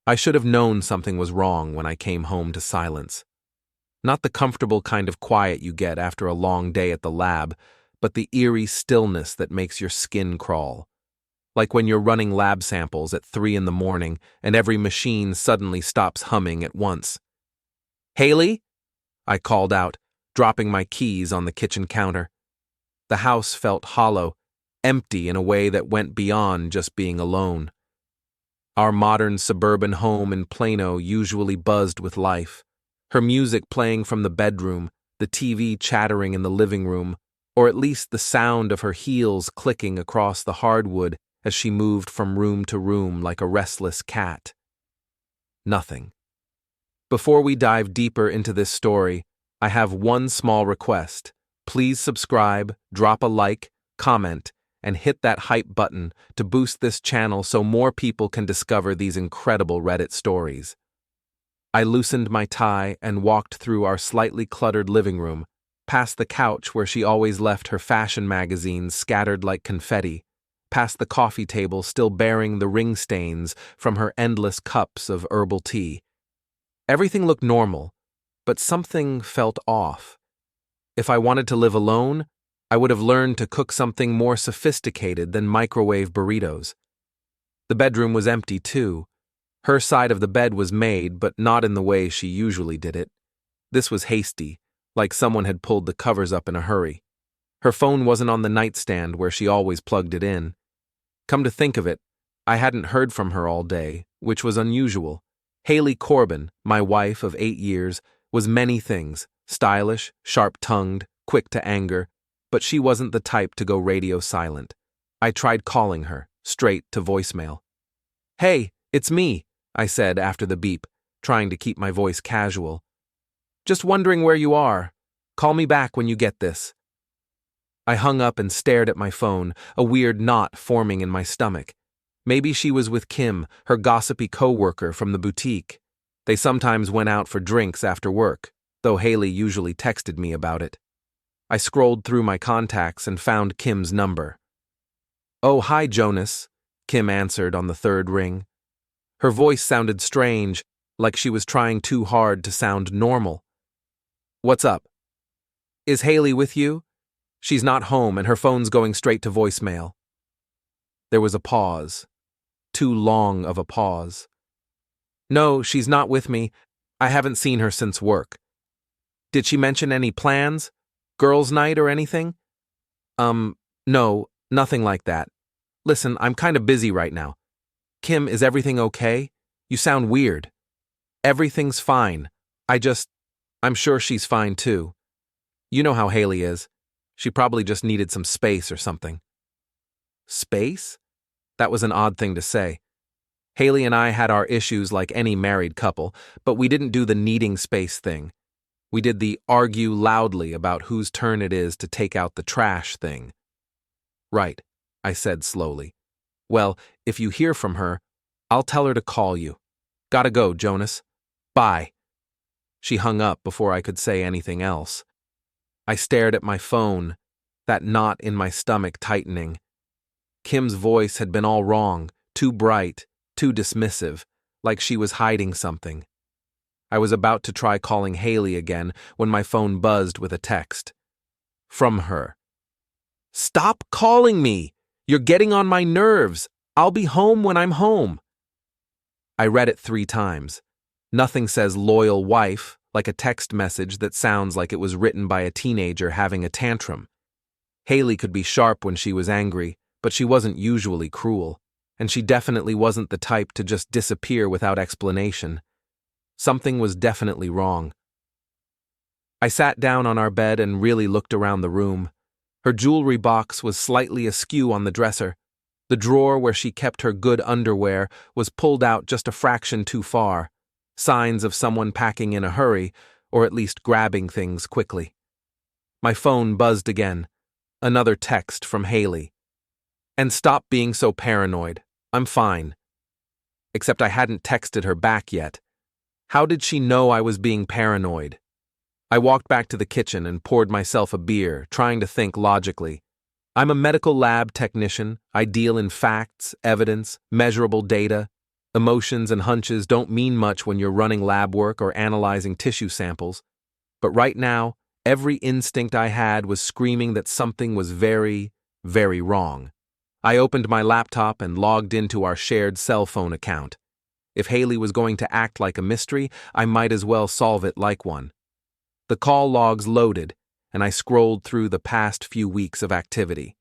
I should have known something was wrong when I came home to silence. Not the comfortable kind of quiet you get after a long day at the lab, but the eerie stillness that makes your skin crawl. Like when you're running lab samples at 3 in the morning and every machine suddenly stops humming at once. "Haley?" I called out, dropping my keys on the kitchen counter. The house felt hollow, empty in a way that went beyond just being alone. Our modern suburban home in Plano usually buzzed with life, her music playing from the bedroom, the TV chattering in the living room, or at least the sound of her heels clicking across the hardwood as she moved from room to room like a restless cat. Nothing. Before we dive deeper into this story, I have one small request. Please subscribe, drop a like, comment, and hit that hype button to boost this channel so more people can discover these incredible Reddit stories. I loosened my tie and walked through our slightly cluttered living room, past the couch where she always left her fashion magazines scattered like confetti, past the coffee table still bearing the ring stains from her endless cups of herbal tea. Everything looked normal, but something felt off. If I wanted to live alone, I would have learned to cook something more sophisticated than microwave burritos. The bedroom was empty, too. Her side of the bed was made, but not in the way she usually did it. This was hasty, like someone had pulled the covers up in a hurry. Her phone wasn't on the nightstand where she always plugged it in. Come to think of it, I hadn't heard from her all day, which was unusual. Haley Corbin, my wife of 8 years, was many things, stylish, sharp-tongued, quick to anger, but she wasn't the type to go radio silent. I tried calling her, straight to voicemail. "Hey, it's me," I said after the beep, trying to keep my voice casual. "Just wondering where you are. Call me back when you get this." I hung up and stared at my phone, a weird knot forming in my stomach. Maybe she was with Kim, her gossipy co-worker from the boutique. They sometimes went out for drinks after work, though Haley usually texted me about it. I scrolled through my contacts and found Kim's number. "Oh, hi, Jonas," Kim answered on the third ring. Her voice sounded strange, like she was trying too hard to sound normal. "What's up? Is Haley with you? She's not home and her phone's going straight to voicemail." There was a pause. Too long of a pause. "No, she's not with me. I haven't seen her since work." "Did she mention any plans? Girls' night or anything?" No, nothing like that. Listen, I'm kind of busy right now." "Kim, is everything okay? You sound weird." "Everything's fine. I'm sure she's fine too. You know how Haley is. She probably just needed some space or something." Space? That was an odd thing to say. Haley and I had our issues like any married couple, but we didn't do the needing space thing. We did the argue loudly about whose turn it is to take out the trash thing. "Right," I said slowly. "Well, if you hear from her, I'll tell her to call you. Gotta go, Jonas. Bye." She hung up before I could say anything else. I stared at my phone, that knot in my stomach tightening. Kim's voice had been all wrong, too bright, too dismissive, like she was hiding something. I was about to try calling Haley again when my phone buzzed with a text. From her. "Stop calling me! You're getting on my nerves! I'll be home when I'm home." I read it 3 times. Nothing says loyal wife, like a text message that sounds like it was written by a teenager having a tantrum. Haley could be sharp when she was angry, but she wasn't usually cruel, and she definitely wasn't the type to just disappear without explanation. Something was definitely wrong. I sat down on our bed and really looked around the room. Her jewelry box was slightly askew on the dresser. The drawer where she kept her good underwear was pulled out just a fraction too far, signs of someone packing in a hurry, or at least grabbing things quickly. My phone buzzed again. Another text from Haley. "And stop being so paranoid. I'm fine." Except I hadn't texted her back yet. How did she know I was being paranoid? I walked back to the kitchen and poured myself a beer, trying to think logically. I'm a medical lab technician. I deal in facts, evidence, measurable data. Emotions and hunches don't mean much when you're running lab work or analyzing tissue samples, but right now, every instinct I had was screaming that something was very, very wrong. I opened my laptop and logged into our shared cell phone account. If Haley was going to act like a mystery, I might as well solve it like one. The call logs loaded, and I scrolled through the past few weeks of activity.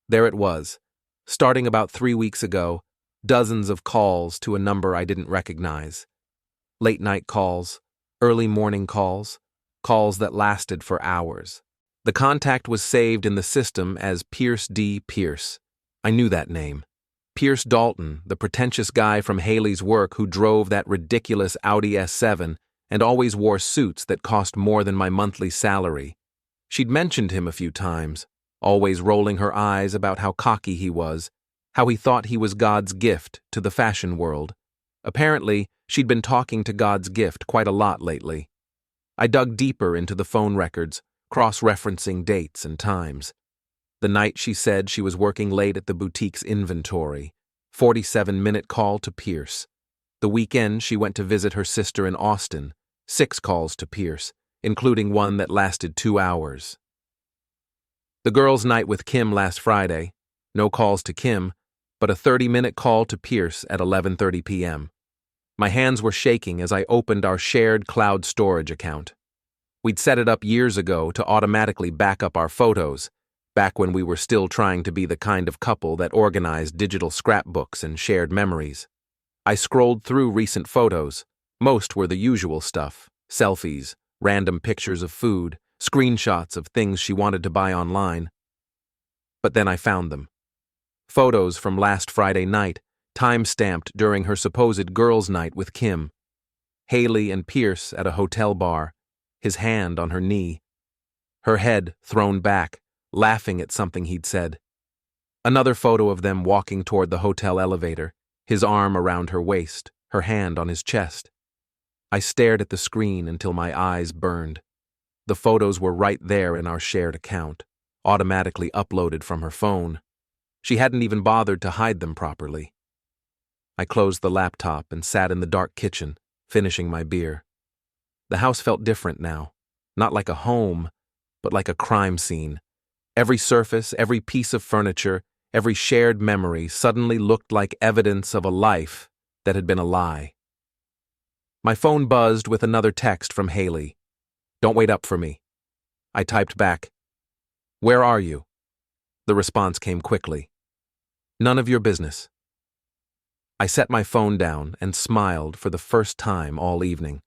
There it was, starting about 3 weeks ago, dozens of calls to a number I didn't recognize. Late-night calls, early morning calls, calls that lasted for hours. The contact was saved in the system as Pierce D. Pierce. I knew that name. Pierce Dalton, the pretentious guy from Haley's work who drove that ridiculous Audi S7 and always wore suits that cost more than my monthly salary. She'd mentioned him a few times, always rolling her eyes about how cocky he was, how he thought he was God's gift to the fashion world. Apparently, she'd been talking to God's gift quite a lot lately. I dug deeper into the phone records, cross-referencing dates and times. The night she said she was working late at the boutique's inventory, 47-minute call to Pierce. The weekend she went to visit her sister in Austin, 6 calls to Pierce, including one that lasted 2 hours. The girls' night with Kim last Friday, no calls to Kim, but a 30-minute call to Pierce at 11:30 p.m. My hands were shaking as I opened our shared cloud storage account. We'd set it up years ago to automatically back up our photos, back when we were still trying to be the kind of couple that organized digital scrapbooks and shared memories. I scrolled through recent photos. Most were the usual stuff: selfies, random pictures of food, screenshots of things she wanted to buy online. But then I found them. Photos from last Friday night, time-stamped during her supposed girls' night with Kim. Haley and Pierce at a hotel bar, his hand on her knee. Her head thrown back, laughing at something he'd said. Another photo of them walking toward the hotel elevator, his arm around her waist, her hand on his chest. I stared at the screen until my eyes burned. The photos were right there in our shared account, automatically uploaded from her phone. She hadn't even bothered to hide them properly. I closed the laptop and sat in the dark kitchen, finishing my beer. The house felt different now, not like a home, but like a crime scene. Every surface, every piece of furniture, every shared memory suddenly looked like evidence of a life that had been a lie. My phone buzzed with another text from Haley. "Don't wait up for me." I typed back, "Where are you?" The response came quickly. "None of your business." I set my phone down and smiled for the first time all evening.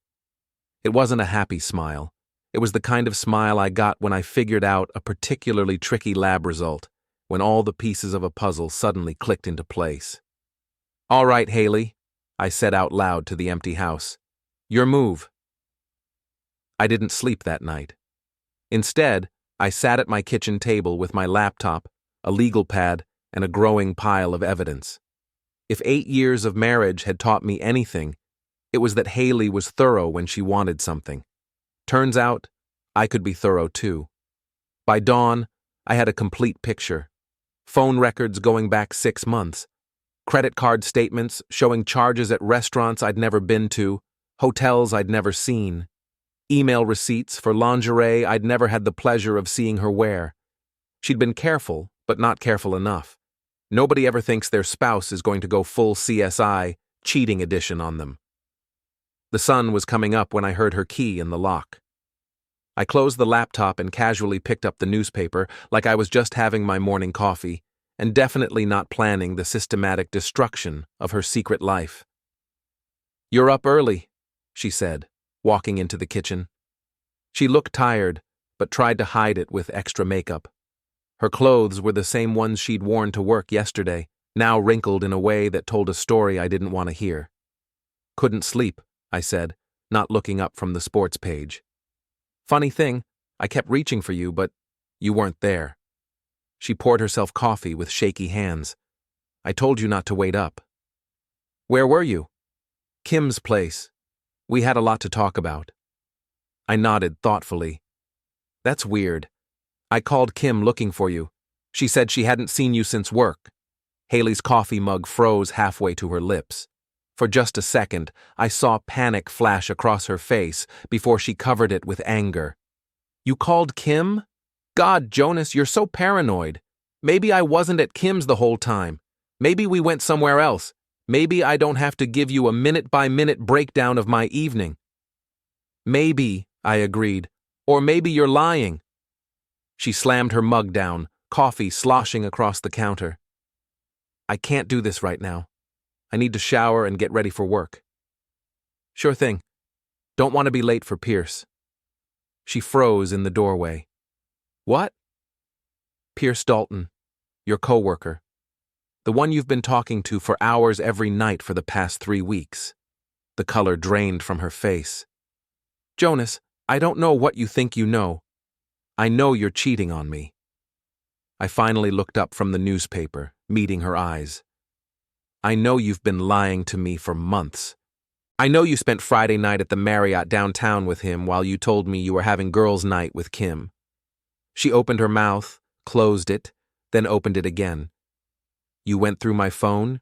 It wasn't a happy smile. It was the kind of smile I got when I figured out a particularly tricky lab result, when all the pieces of a puzzle suddenly clicked into place. "All right, Haley," I said out loud to the empty house. "Your move." I didn't sleep that night. Instead, I sat at my kitchen table with my laptop, a legal pad, and a growing pile of evidence. If 8 years of marriage had taught me anything, it was that Haley was thorough when she wanted something. Turns out, I could be thorough too. By dawn, I had a complete picture. Phone records going back 6 months. Credit card statements showing charges at restaurants I'd never been to, hotels I'd never seen. Email receipts for lingerie I'd never had the pleasure of seeing her wear. She'd been careful, but not careful enough. Nobody ever thinks their spouse is going to go full CSI, cheating edition on them. The sun was coming up when I heard her key in the lock. I closed the laptop and casually picked up the newspaper like I was just having my morning coffee, and definitely not planning the systematic destruction of her secret life. "You're up early," she said, walking into the kitchen. She looked tired, but tried to hide it with extra makeup. Her clothes were the same ones she'd worn to work yesterday, now wrinkled in a way that told a story I didn't want to hear. "Couldn't sleep," I said, not looking up from the sports page. "Funny thing, I kept reaching for you, but you weren't there." She poured herself coffee with shaky hands. "I told you not to wait up." "Where were you?" "Kim's place. We had a lot to talk about." I nodded thoughtfully. "That's weird. I called Kim looking for you. She said she hadn't seen you since work." Haley's coffee mug froze halfway to her lips. For just a second, I saw panic flash across her face before she covered it with anger. You called Kim? God, Jonas, you're so paranoid. Maybe I wasn't at Kim's the whole time. Maybe we went somewhere else. Maybe I don't have to give you a minute-by-minute breakdown of my evening. Maybe, I agreed. Or maybe you're lying. She slammed her mug down, coffee sloshing across the counter. I can't do this right now. I need to shower and get ready for work. Sure thing. Don't want to be late for Pierce. She froze in the doorway. What? Pierce Dalton, your coworker. The one you've been talking to for hours every night for the past 3 weeks. The color drained from her face. Jonas, I don't know what you think you know. I know you're cheating on me. I finally looked up from the newspaper, meeting her eyes. I know you've been lying to me for months. I know you spent Friday night at the Marriott downtown with him while you told me you were having girls' night with Kim. She opened her mouth, closed it, then opened it again. You went through my phone?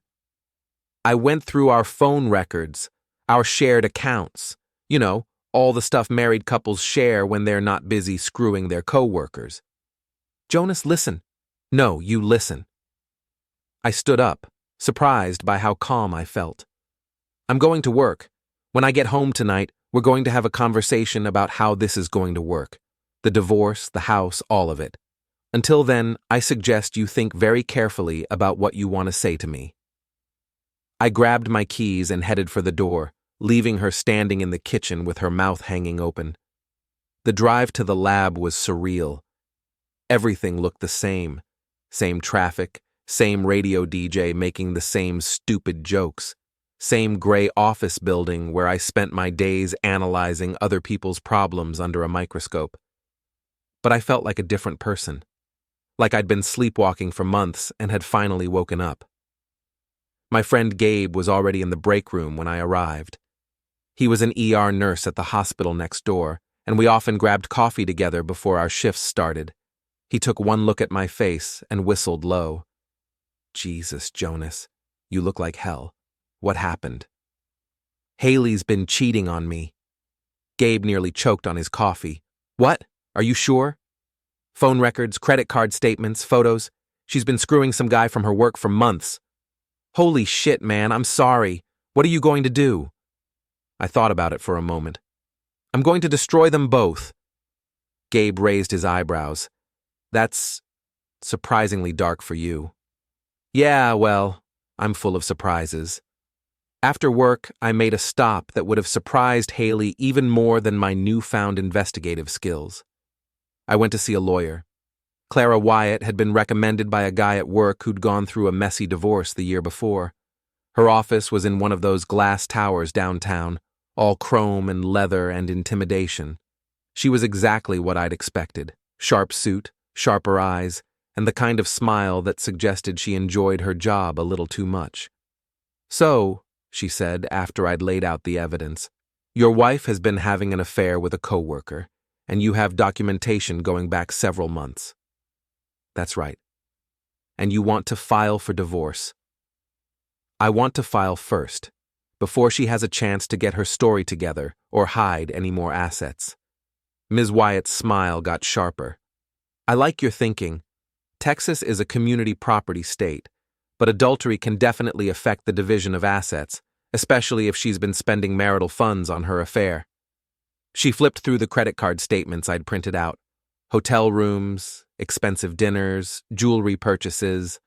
I went through our phone records, our shared accounts. You know, all the stuff married couples share when they're not busy screwing their coworkers. Jonas, listen. No, you listen. I stood up, surprised by how calm I felt. I'm going to work. When I get home tonight, we're going to have a conversation about how this is going to work. The divorce, the house, all of it. Until then, I suggest you think very carefully about what you want to say to me. I grabbed my keys and headed for the door, leaving her standing in the kitchen with her mouth hanging open. The drive to the lab was surreal. Everything looked the same. Same traffic, same radio DJ making the same stupid jokes, same gray office building where I spent my days analyzing other people's problems under a microscope. But I felt like a different person. Like I'd been sleepwalking for months and had finally woken up. My friend Gabe was already in the break room when I arrived. He was an ER nurse at the hospital next door, and we often grabbed coffee together before our shifts started. He took one look at my face and whistled low. Jesus, Jonas, you look like hell. What happened? Haley's been cheating on me. Gabe nearly choked on his coffee. What? Are you sure? Phone records, credit card statements, photos. She's been screwing some guy from her work for months. Holy shit, man, I'm sorry. What are you going to do? I thought about it for a moment. I'm going to destroy them both. Gabe raised his eyebrows. That's surprisingly dark for you. Yeah, well, I'm full of surprises. After work, I made a stop that would have surprised Haley even more than my newfound investigative skills. I went to see a lawyer. Clara Wyatt had been recommended by a guy at work who'd gone through a messy divorce the year before. Her office was in one of those glass towers downtown, all chrome and leather and intimidation. She was exactly what I'd expected. Sharp suit, sharper eyes, and the kind of smile that suggested she enjoyed her job a little too much. So, she said after I'd laid out the evidence, your wife has been having an affair with a coworker, and you have documentation going back several months. That's right. And you want to file for divorce. I want to file first, before she has a chance to get her story together or hide any more assets. Ms. Wyatt's smile got sharper. I like your thinking. Texas is a community property state, but adultery can definitely affect the division of assets, especially if she's been spending marital funds on her affair. She flipped through the credit card statements I'd printed out. Hotel rooms, expensive dinners, jewelry purchases.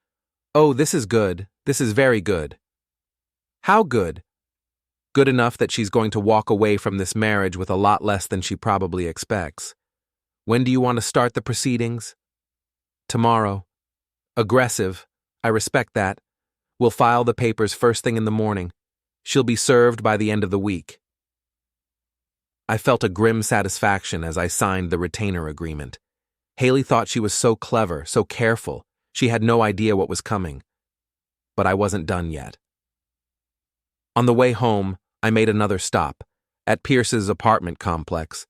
Oh, this is good. This is very good. How good? Good enough that she's going to walk away from this marriage with a lot less than she probably expects. When do you want to start the proceedings? Tomorrow. Aggressive. I respect that. We'll file the papers first thing in the morning. She'll be served by the end of the week. I felt a grim satisfaction as I signed the retainer agreement. Haley thought she was so clever, so careful. She had no idea what was coming. But I wasn't done yet. On the way home, I made another stop, at Pierce's apartment complex.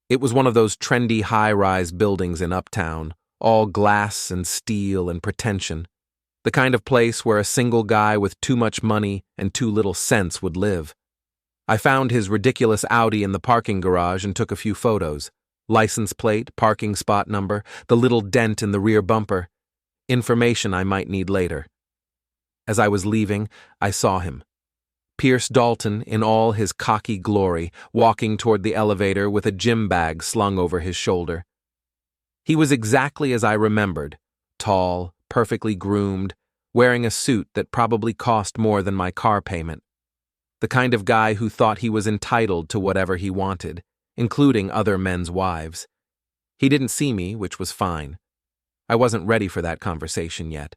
It was one of those trendy high-rise buildings in Uptown, all glass and steel and pretension. The kind of place where a single guy with too much money and too little sense would live. I found his ridiculous Audi in the parking garage and took a few photos. License plate, parking spot number, the little dent in the rear bumper. Information I might need later. As I was leaving, I saw him. Pierce Dalton, in all his cocky glory, walking toward the elevator with a gym bag slung over his shoulder. He was exactly as I remembered, tall, perfectly groomed, wearing a suit that probably cost more than my car payment. The kind of guy who thought he was entitled to whatever he wanted, including other men's wives. He didn't see me, which was fine. I wasn't ready for that conversation yet.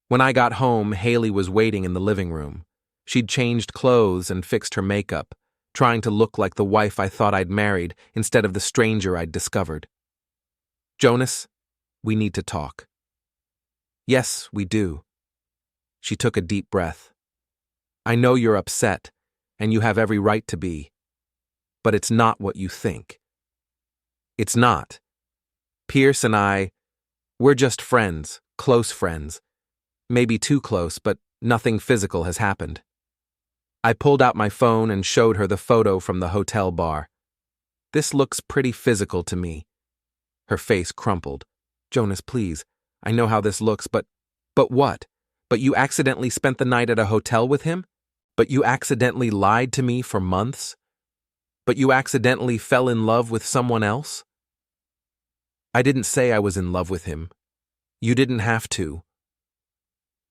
When I got home, Haley was waiting in the living room. She'd changed clothes and fixed her makeup, trying to look like the wife I thought I'd married instead of the stranger I'd discovered. "Jonas, we need to talk." "Yes, we do." She took a deep breath. "I know you're upset, and you have every right to be. But it's not what you think." "It's not. Pierce and we're just friends, close friends. Maybe too close, but nothing physical has happened." I pulled out my phone and showed her the photo from the hotel bar. "This looks pretty physical to me." Her face crumpled. "Jonas, please. I know how this looks, but what? But you accidentally spent the night at a hotel with him? But you accidentally lied to me for months? But you accidentally fell in love with someone else?" "I didn't say I was in love with him. You didn't have to."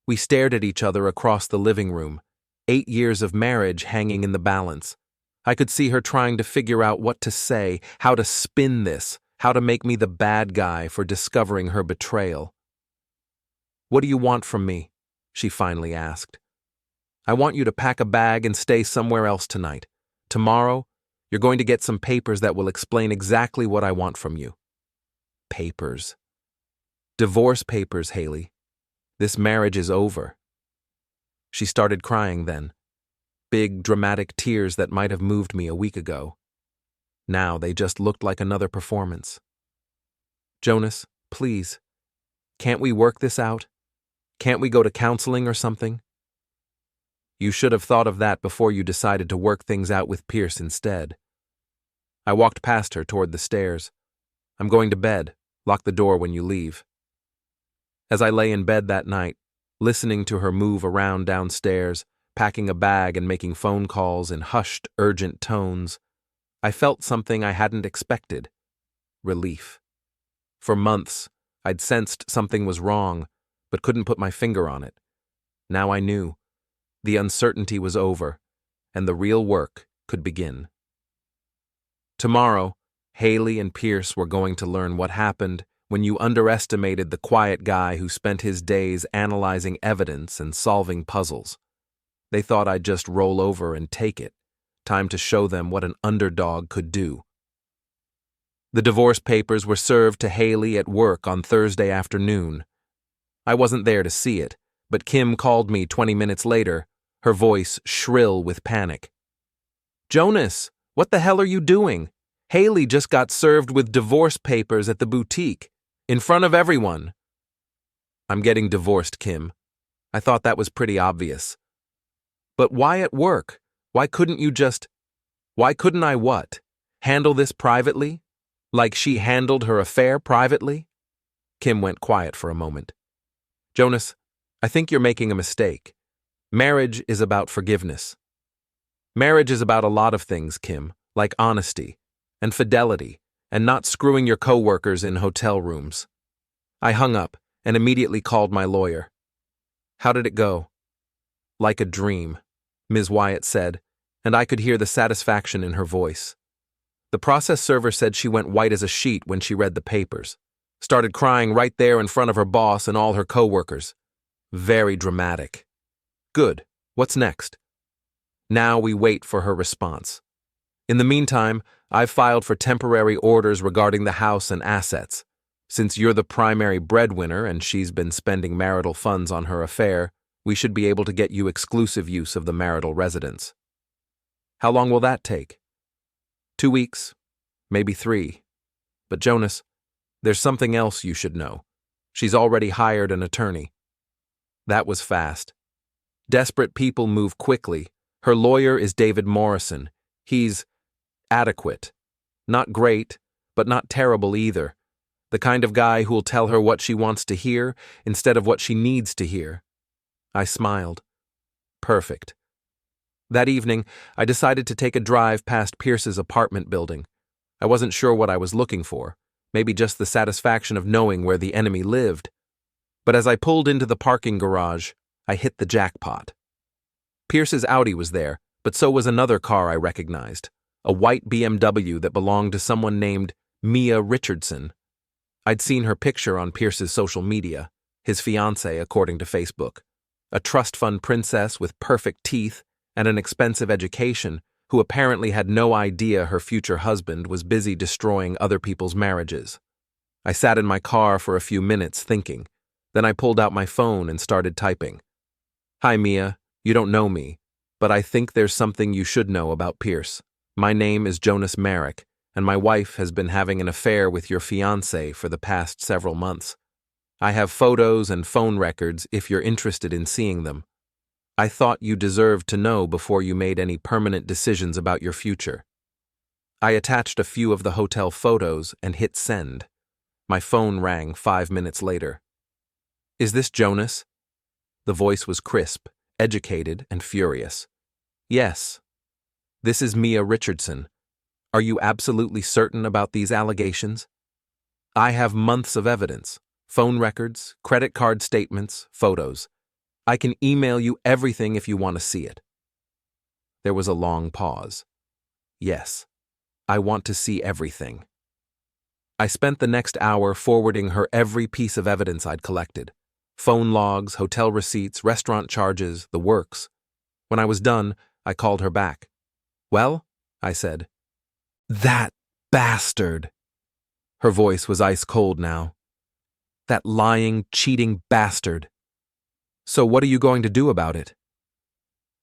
We stared at each other across the living room, 8 years of marriage hanging in the balance. I could see her trying to figure out what to say, how to spin this, how to make me the bad guy for discovering her betrayal. "What do you want from me?" she finally asked. "I want you to pack a bag and stay somewhere else tonight. Tomorrow, you're going to get some papers that will explain exactly what I want from you." "Papers?" "Divorce papers, Haley. This marriage is over." She started crying then. Big, dramatic tears that might have moved me a week ago. Now they just looked like another performance. "Jonas, please. Can't we work this out? Can't we go to counseling or something?" "You should have thought of that before you decided to work things out with Pierce instead." I walked past her toward the stairs. "I'm going to bed. Lock the door when you leave." As I lay in bed that night, listening to her move around downstairs, packing a bag and making phone calls in hushed, urgent tones, I felt something I hadn't expected: relief. For months, I'd sensed something was wrong, but couldn't put my finger on it. Now I knew. The uncertainty was over, and the real work could begin. Tomorrow, Haley and Pierce were going to learn what happened when you underestimated the quiet guy who spent his days analyzing evidence and solving puzzles. They thought I'd just roll over and take it. Time to show them what an underdog could do. The divorce papers were served to Haley at work on Thursday afternoon. I wasn't there to see it, but Kim called me 20 minutes later, her voice shrill with panic. "Jonas, what the hell are you doing? Haley just got served with divorce papers at the boutique, in front of everyone." "I'm getting divorced, Kim. I thought that was pretty obvious." "But why at work? Why couldn't I what? Handle this privately? Like she handled her affair privately?" Kim went quiet for a moment. "Jonas, I think you're making a mistake. Marriage is about forgiveness. Marriage is about a lot of things, Kim, like honesty and fidelity and not screwing your coworkers in hotel rooms." I hung up and immediately called my lawyer. "How did it go?" "Like a dream," Ms. Wyatt said, and I could hear the satisfaction in her voice. The process server said she went white as a sheet when she read the papers. Started crying right there in front of her boss and all her coworkers. Very dramatic. "Good. What's next?" "Now we wait for her response. In the meantime, I've filed for temporary orders regarding the house and assets. Since you're the primary breadwinner and she's been spending marital funds on her affair, we should be able to get you exclusive use of the marital residence." "How long will that take?" 2 weeks, maybe 3. But Jonas, there's something else you should know. She's already hired an attorney. That was fast. Desperate people move quickly. Her lawyer is David Morrison. He's adequate. Not great, but not terrible either. The kind of guy who'll tell her what she wants to hear instead of what she needs to hear. I smiled. Perfect. That evening, I decided to take a drive past Pierce's apartment building. I wasn't sure what I was looking for, maybe just the satisfaction of knowing where the enemy lived. But as I pulled into the parking garage, I hit the jackpot. Pierce's Audi was there, but so was another car I recognized, a white BMW that belonged to someone named Mia Richardson. I'd seen her picture on Pierce's social media, his fiancée according to Facebook, a trust fund princess with perfect teeth and an expensive education who apparently had no idea her future husband was busy destroying other people's marriages. I sat in my car for a few minutes thinking. Then I pulled out my phone and started typing. Hi, Mia. You don't know me, but I think there's something you should know about Pierce. My name is Jonas Merrick, and my wife has been having an affair with your fiancé for the past several months. I have photos and phone records if you're interested in seeing them. I thought you deserved to know before you made any permanent decisions about your future. I attached a few of the hotel photos and hit send. My phone rang 5 minutes later. Is this Jonas? The voice was crisp, educated, and furious. Yes. This is Mia Richardson. Are you absolutely certain about these allegations? I have months of evidence, phone records, credit card statements, photos. I can email you everything if you want to see it. There was a long pause. Yes, I want to see everything. I spent the next hour forwarding her every piece of evidence I'd collected. Phone logs, hotel receipts, restaurant charges, the works. When I was done, I called her back. Well, I said. That bastard. Her voice was ice cold now. That lying, cheating bastard. So what are you going to do about it?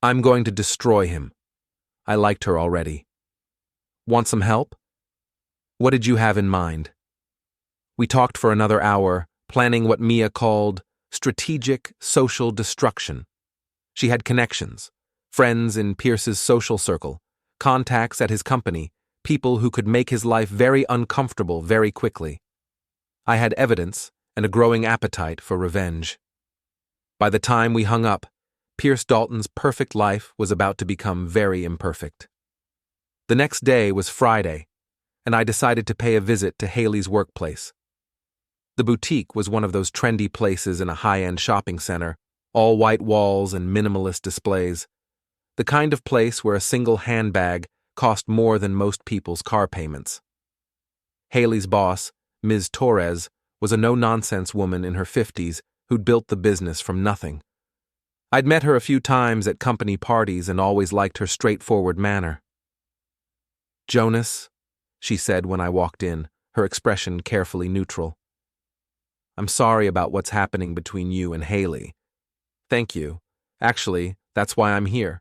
I'm going to destroy him. I liked her already. Want some help? What did you have in mind? We talked for another hour, planning what Mia called strategic social destruction. She had connections, friends in Pierce's social circle, contacts at his company, people who could make his life very uncomfortable very quickly. I had evidence and a growing appetite for revenge. By the time we hung up, Pierce Dalton's perfect life was about to become very imperfect. The next day was Friday, and I decided to pay a visit to Haley's workplace. The boutique was one of those trendy places in a high-end shopping center, all white walls and minimalist displays. The kind of place where a single handbag cost more than most people's car payments. Haley's boss, Ms. Torres, was a no-nonsense woman in her 50s who'd built the business from nothing. I'd met her a few times at company parties and always liked her straightforward manner. Jonas, she said when I walked in, her expression carefully neutral. I'm sorry about what's happening between you and Haley. Thank you. Actually, that's why I'm here.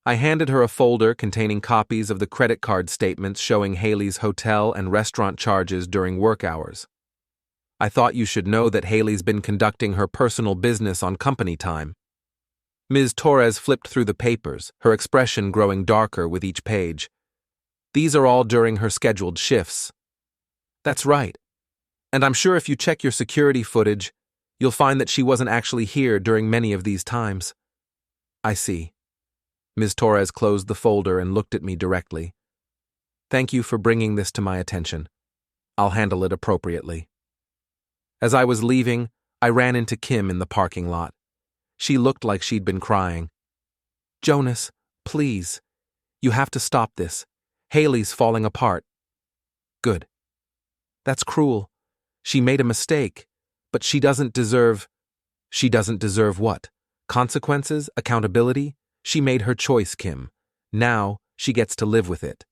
I handed her a folder containing copies of the credit card statements showing Haley's hotel and restaurant charges during work hours. I thought you should know that Haley's been conducting her personal business on company time. Ms. Torres flipped through the papers, her expression growing darker with each page. These are all during her scheduled shifts. That's right. And I'm sure if you check your security footage, you'll find that she wasn't actually here during many of these times. I see. Ms. Torres closed the folder and looked at me directly. Thank you for bringing this to my attention. I'll handle it appropriately. As I was leaving, I ran into Kim in the parking lot. She looked like she'd been crying. Jonas, please. You have to stop this. Haley's falling apart. Good. That's cruel. She made a mistake, but she doesn't deserve... She doesn't deserve what? Consequences? Accountability? She made her choice, Kim. Now, she gets to live with it.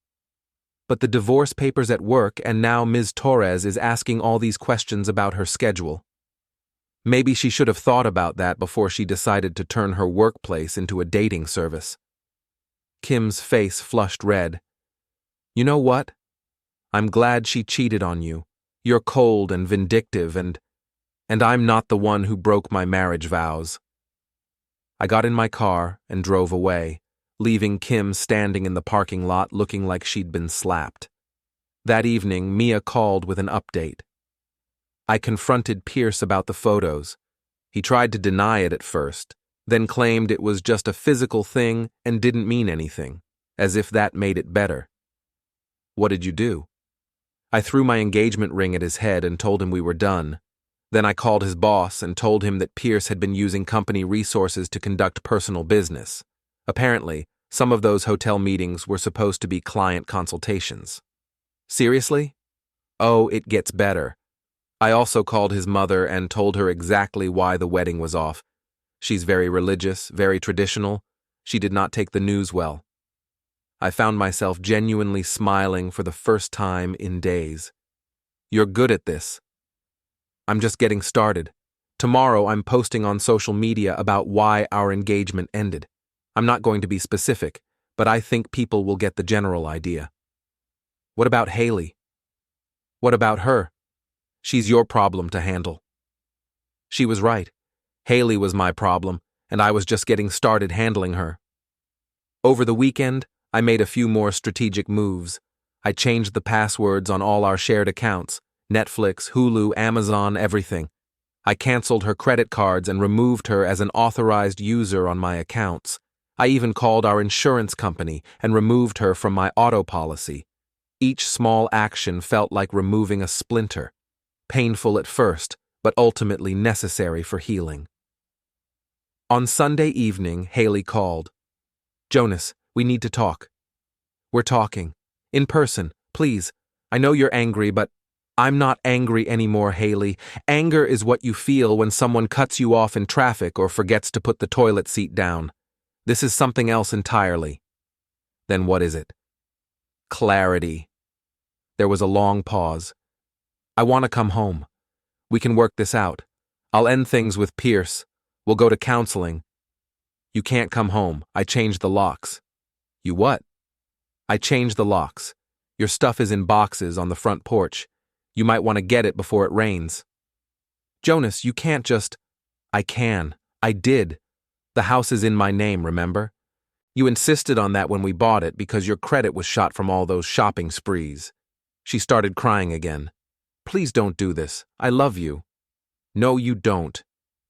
But the divorce papers at work, and now Ms. Torres is asking all these questions about her schedule. Maybe she should have thought about that before she decided to turn her workplace into a dating service. Kim's face flushed red. You know what? I'm glad she cheated on you. You're cold and vindictive and... And I'm not the one who broke my marriage vows. I got in my car and drove away, leaving Kim standing in the parking lot looking like she'd been slapped. That evening, Mia called with an update. I confronted Pierce about the photos. He tried to deny it at first, then claimed it was just a physical thing and didn't mean anything, as if that made it better. What did you do? I threw my engagement ring at his head and told him we were done. Then I called his boss and told him that Pierce had been using company resources to conduct personal business. Apparently, some of those hotel meetings were supposed to be client consultations. Seriously? Oh, it gets better. I also called his mother and told her exactly why the wedding was off. She's very religious, very traditional. She did not take the news well. I found myself genuinely smiling for the first time in days. You're good at this. I'm just getting started. Tomorrow I'm posting on social media about why our engagement ended. I'm not going to be specific, but I think people will get the general idea. What about Haley? What about her? She's your problem to handle. She was right. Haley was my problem, and I was just getting started handling her. Over the weekend, I made a few more strategic moves. I changed the passwords on all our shared accounts, Netflix, Hulu, Amazon, everything. I canceled her credit cards and removed her as an authorized user on my accounts. I even called our insurance company and removed her from my auto policy. Each small action felt like removing a splinter. Painful at first, but ultimately necessary for healing. On Sunday evening, Haley called. Jonas, we need to talk. We're talking. In person, please. I know you're angry, but I'm not angry anymore, Haley. Anger is what you feel when someone cuts you off in traffic or forgets to put the toilet seat down. This is something else entirely. Then what is it? Clarity. There was a long pause. I want to come home. We can work this out. I'll end things with Pierce. We'll go to counseling. You can't come home. I changed the locks. You what? I changed the locks. Your stuff is in boxes on the front porch. You might want to get it before it rains. Jonas, you can't just... I can. I did. The house is in my name, remember? You insisted on that when we bought it because your credit was shot from all those shopping sprees. She started crying again. Please don't do this. I love you. No, you don't.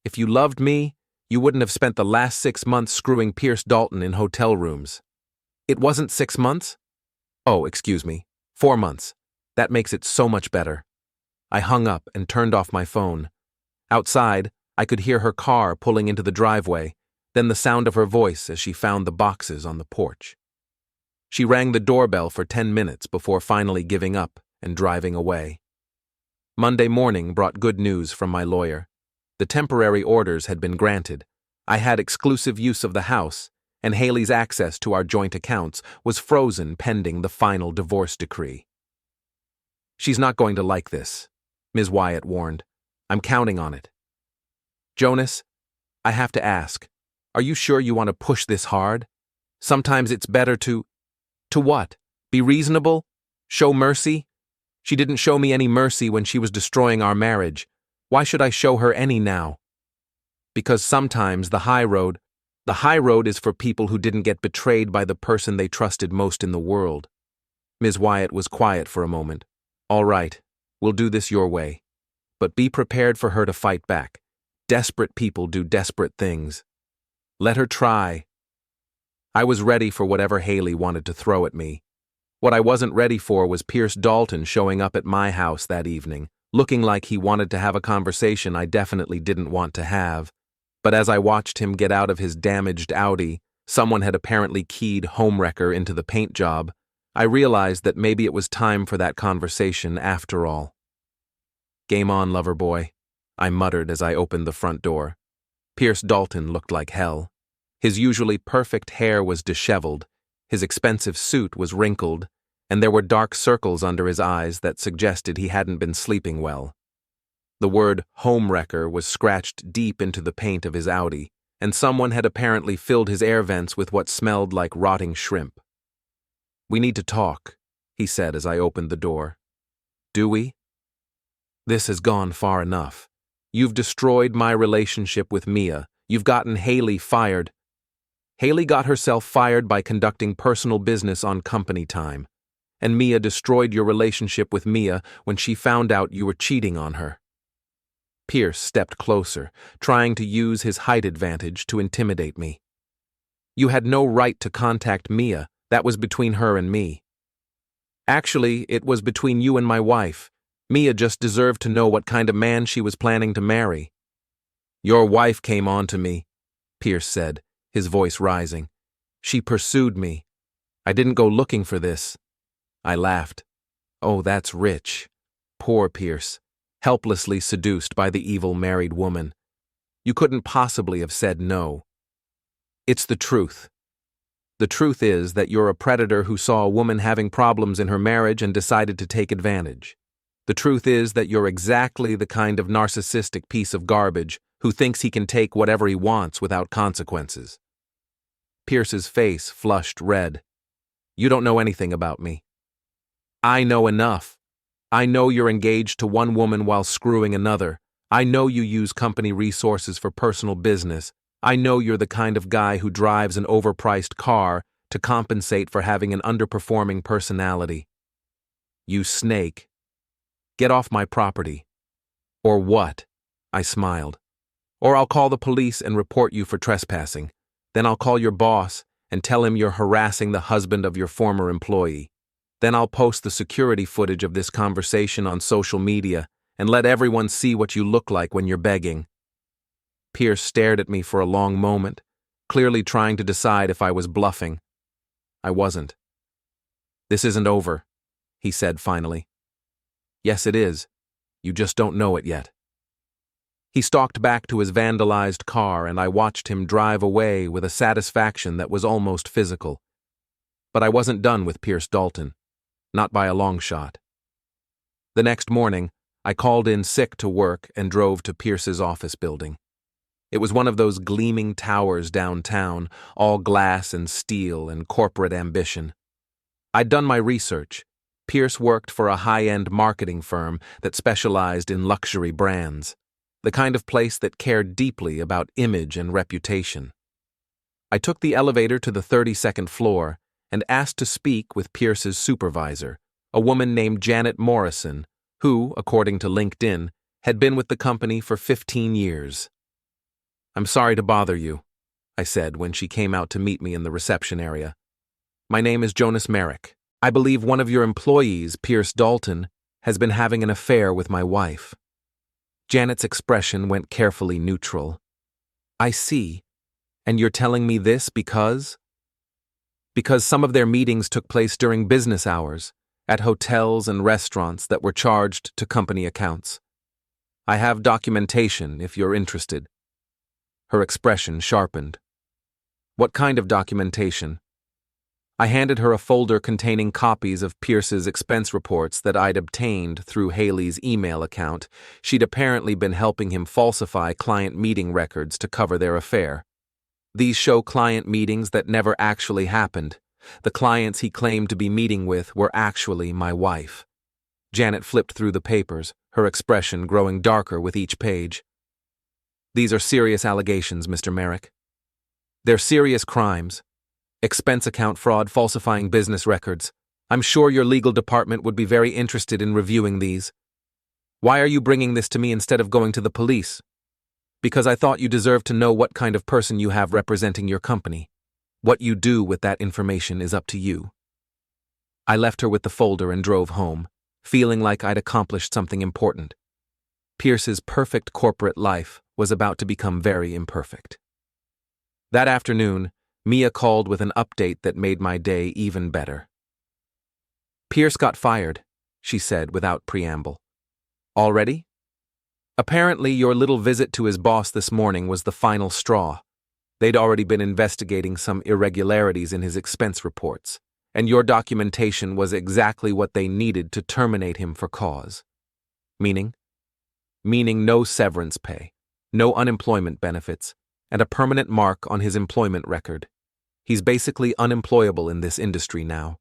If you loved me, you wouldn't have spent the last 6 months screwing Pierce Dalton in hotel rooms. It wasn't 6 months? Oh, excuse me. 4 months. That makes it so much better. I hung up and turned off my phone. Outside, I could hear her car pulling into the driveway, then the sound of her voice as she found the boxes on the porch. She rang the doorbell for 10 minutes before finally giving up and driving away. Monday morning brought good news from my lawyer. The temporary orders had been granted. I had exclusive use of the house, and Haley's access to our joint accounts was frozen pending the final divorce decree. She's not going to like this, Ms. Wyatt warned. I'm counting on it. Jonas, I have to ask, are you sure you want to push this hard? Sometimes it's better to... To what? Be reasonable? Show mercy? She didn't show me any mercy when she was destroying our marriage. Why should I show her any now? Because sometimes the high road is for people who didn't get betrayed by the person they trusted most in the world. Ms. Wyatt was quiet for a moment. All right, we'll do this your way. But be prepared for her to fight back. Desperate people do desperate things. Let her try. I was ready for whatever Haley wanted to throw at me. What I wasn't ready for was Pierce Dalton showing up at my house that evening, looking like he wanted to have a conversation I definitely didn't want to have. But as I watched him get out of his damaged Audi, someone had apparently keyed homewrecker into the paint job, I realized that maybe it was time for that conversation after all. Game on, lover boy, I muttered as I opened the front door. Pierce Dalton looked like hell. His usually perfect hair was disheveled, his expensive suit was wrinkled, and there were dark circles under his eyes that suggested he hadn't been sleeping well. The word homewrecker was scratched deep into the paint of his Audi, and someone had apparently filled his air vents with what smelled like rotting shrimp. We need to talk, he said as I opened the door. Do we? This has gone far enough. You've destroyed my relationship with Mia. You've gotten Haley fired. Haley got herself fired by conducting personal business on company time. And Mia destroyed your relationship with Mia when she found out you were cheating on her. Pierce stepped closer, trying to use his height advantage to intimidate me. You had no right to contact Mia. That was between her and me. Actually, it was between you and my wife. Mia just deserved to know what kind of man she was planning to marry. Your wife came on to me, Pierce said, his voice rising. She pursued me. I didn't go looking for this. I laughed. Oh, that's rich. Poor Pierce, helplessly seduced by the evil married woman. You couldn't possibly have said no. It's the truth. The truth is that you're a predator who saw a woman having problems in her marriage and decided to take advantage. The truth is that you're exactly the kind of narcissistic piece of garbage who thinks he can take whatever he wants without consequences. Pierce's face flushed red. You don't know anything about me. I know enough. I know you're engaged to one woman while screwing another. I know you use company resources for personal business. I know you're the kind of guy who drives an overpriced car to compensate for having an underperforming personality. You snake. Get off my property. Or what? I smiled. Or I'll call the police and report you for trespassing. Then I'll call your boss and tell him you're harassing the husband of your former employee. Then I'll post the security footage of this conversation on social media and let everyone see what you look like when you're begging. Pierce stared at me for a long moment, clearly trying to decide if I was bluffing. I wasn't. This isn't over, he said finally. Yes, it is. You just don't know it yet. He stalked back to his vandalized car, and I watched him drive away with a satisfaction that was almost physical. But I wasn't done with Pierce Dalton. Not by a long shot. The next morning, I called in sick to work and drove to Pierce's office building. It was one of those gleaming towers downtown, all glass and steel and corporate ambition. I'd done my research. Pierce worked for a high-end marketing firm that specialized in luxury brands, the kind of place that cared deeply about image and reputation. I took the elevator to the 32nd floor and asked to speak with Pierce's supervisor, a woman named Janet Morrison, who, according to LinkedIn, had been with the company for 15 years. I'm sorry to bother you, I said when she came out to meet me in the reception area. My name is Jonas Merrick. I believe one of your employees, Pierce Dalton, has been having an affair with my wife. Janet's expression went carefully neutral. I see. And you're telling me this because? Because some of their meetings took place during business hours, at hotels and restaurants that were charged to company accounts. I have documentation if you're interested. Her expression sharpened. What kind of documentation? I handed her a folder containing copies of Pierce's expense reports that I'd obtained through Haley's email account. She'd apparently been helping him falsify client meeting records to cover their affair. These show client meetings that never actually happened. The clients he claimed to be meeting with were actually my wife. Janet flipped through the papers, her expression growing darker with each page. These are serious allegations, Mr. Merrick. They're serious crimes. Expense account fraud, falsifying business records. I'm sure your legal department would be very interested in reviewing these. Why are you bringing this to me instead of going to the police? Because I thought you deserved to know what kind of person you have representing your company. What you do with that information is up to you. I left her with the folder and drove home, feeling like I'd accomplished something important. Pierce's perfect corporate life was about to become very imperfect. That afternoon, Mia called with an update that made my day even better. Pierce got fired, she said without preamble. Already? Apparently your little visit to his boss this morning was the final straw. They'd already been investigating some irregularities in his expense reports, and your documentation was exactly what they needed to terminate him for cause. Meaning? Meaning no severance pay, no unemployment benefits, and a permanent mark on his employment record. He's basically unemployable in this industry now.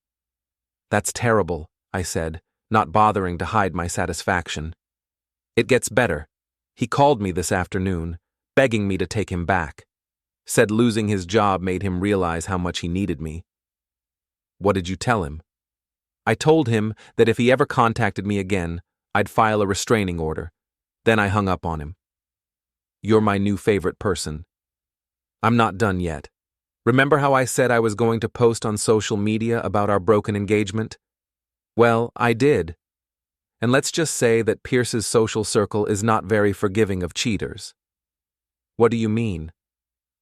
That's terrible, I said, not bothering to hide my satisfaction. It gets better. He called me this afternoon, begging me to take him back. Said losing his job made him realize how much he needed me. What did you tell him? I told him that if he ever contacted me again, I'd file a restraining order. Then I hung up on him. You're my new favorite person. I'm not done yet. Remember how I said I was going to post on social media about our broken engagement? Well, I did. And let's just say that Pierce's social circle is not very forgiving of cheaters. What do you mean?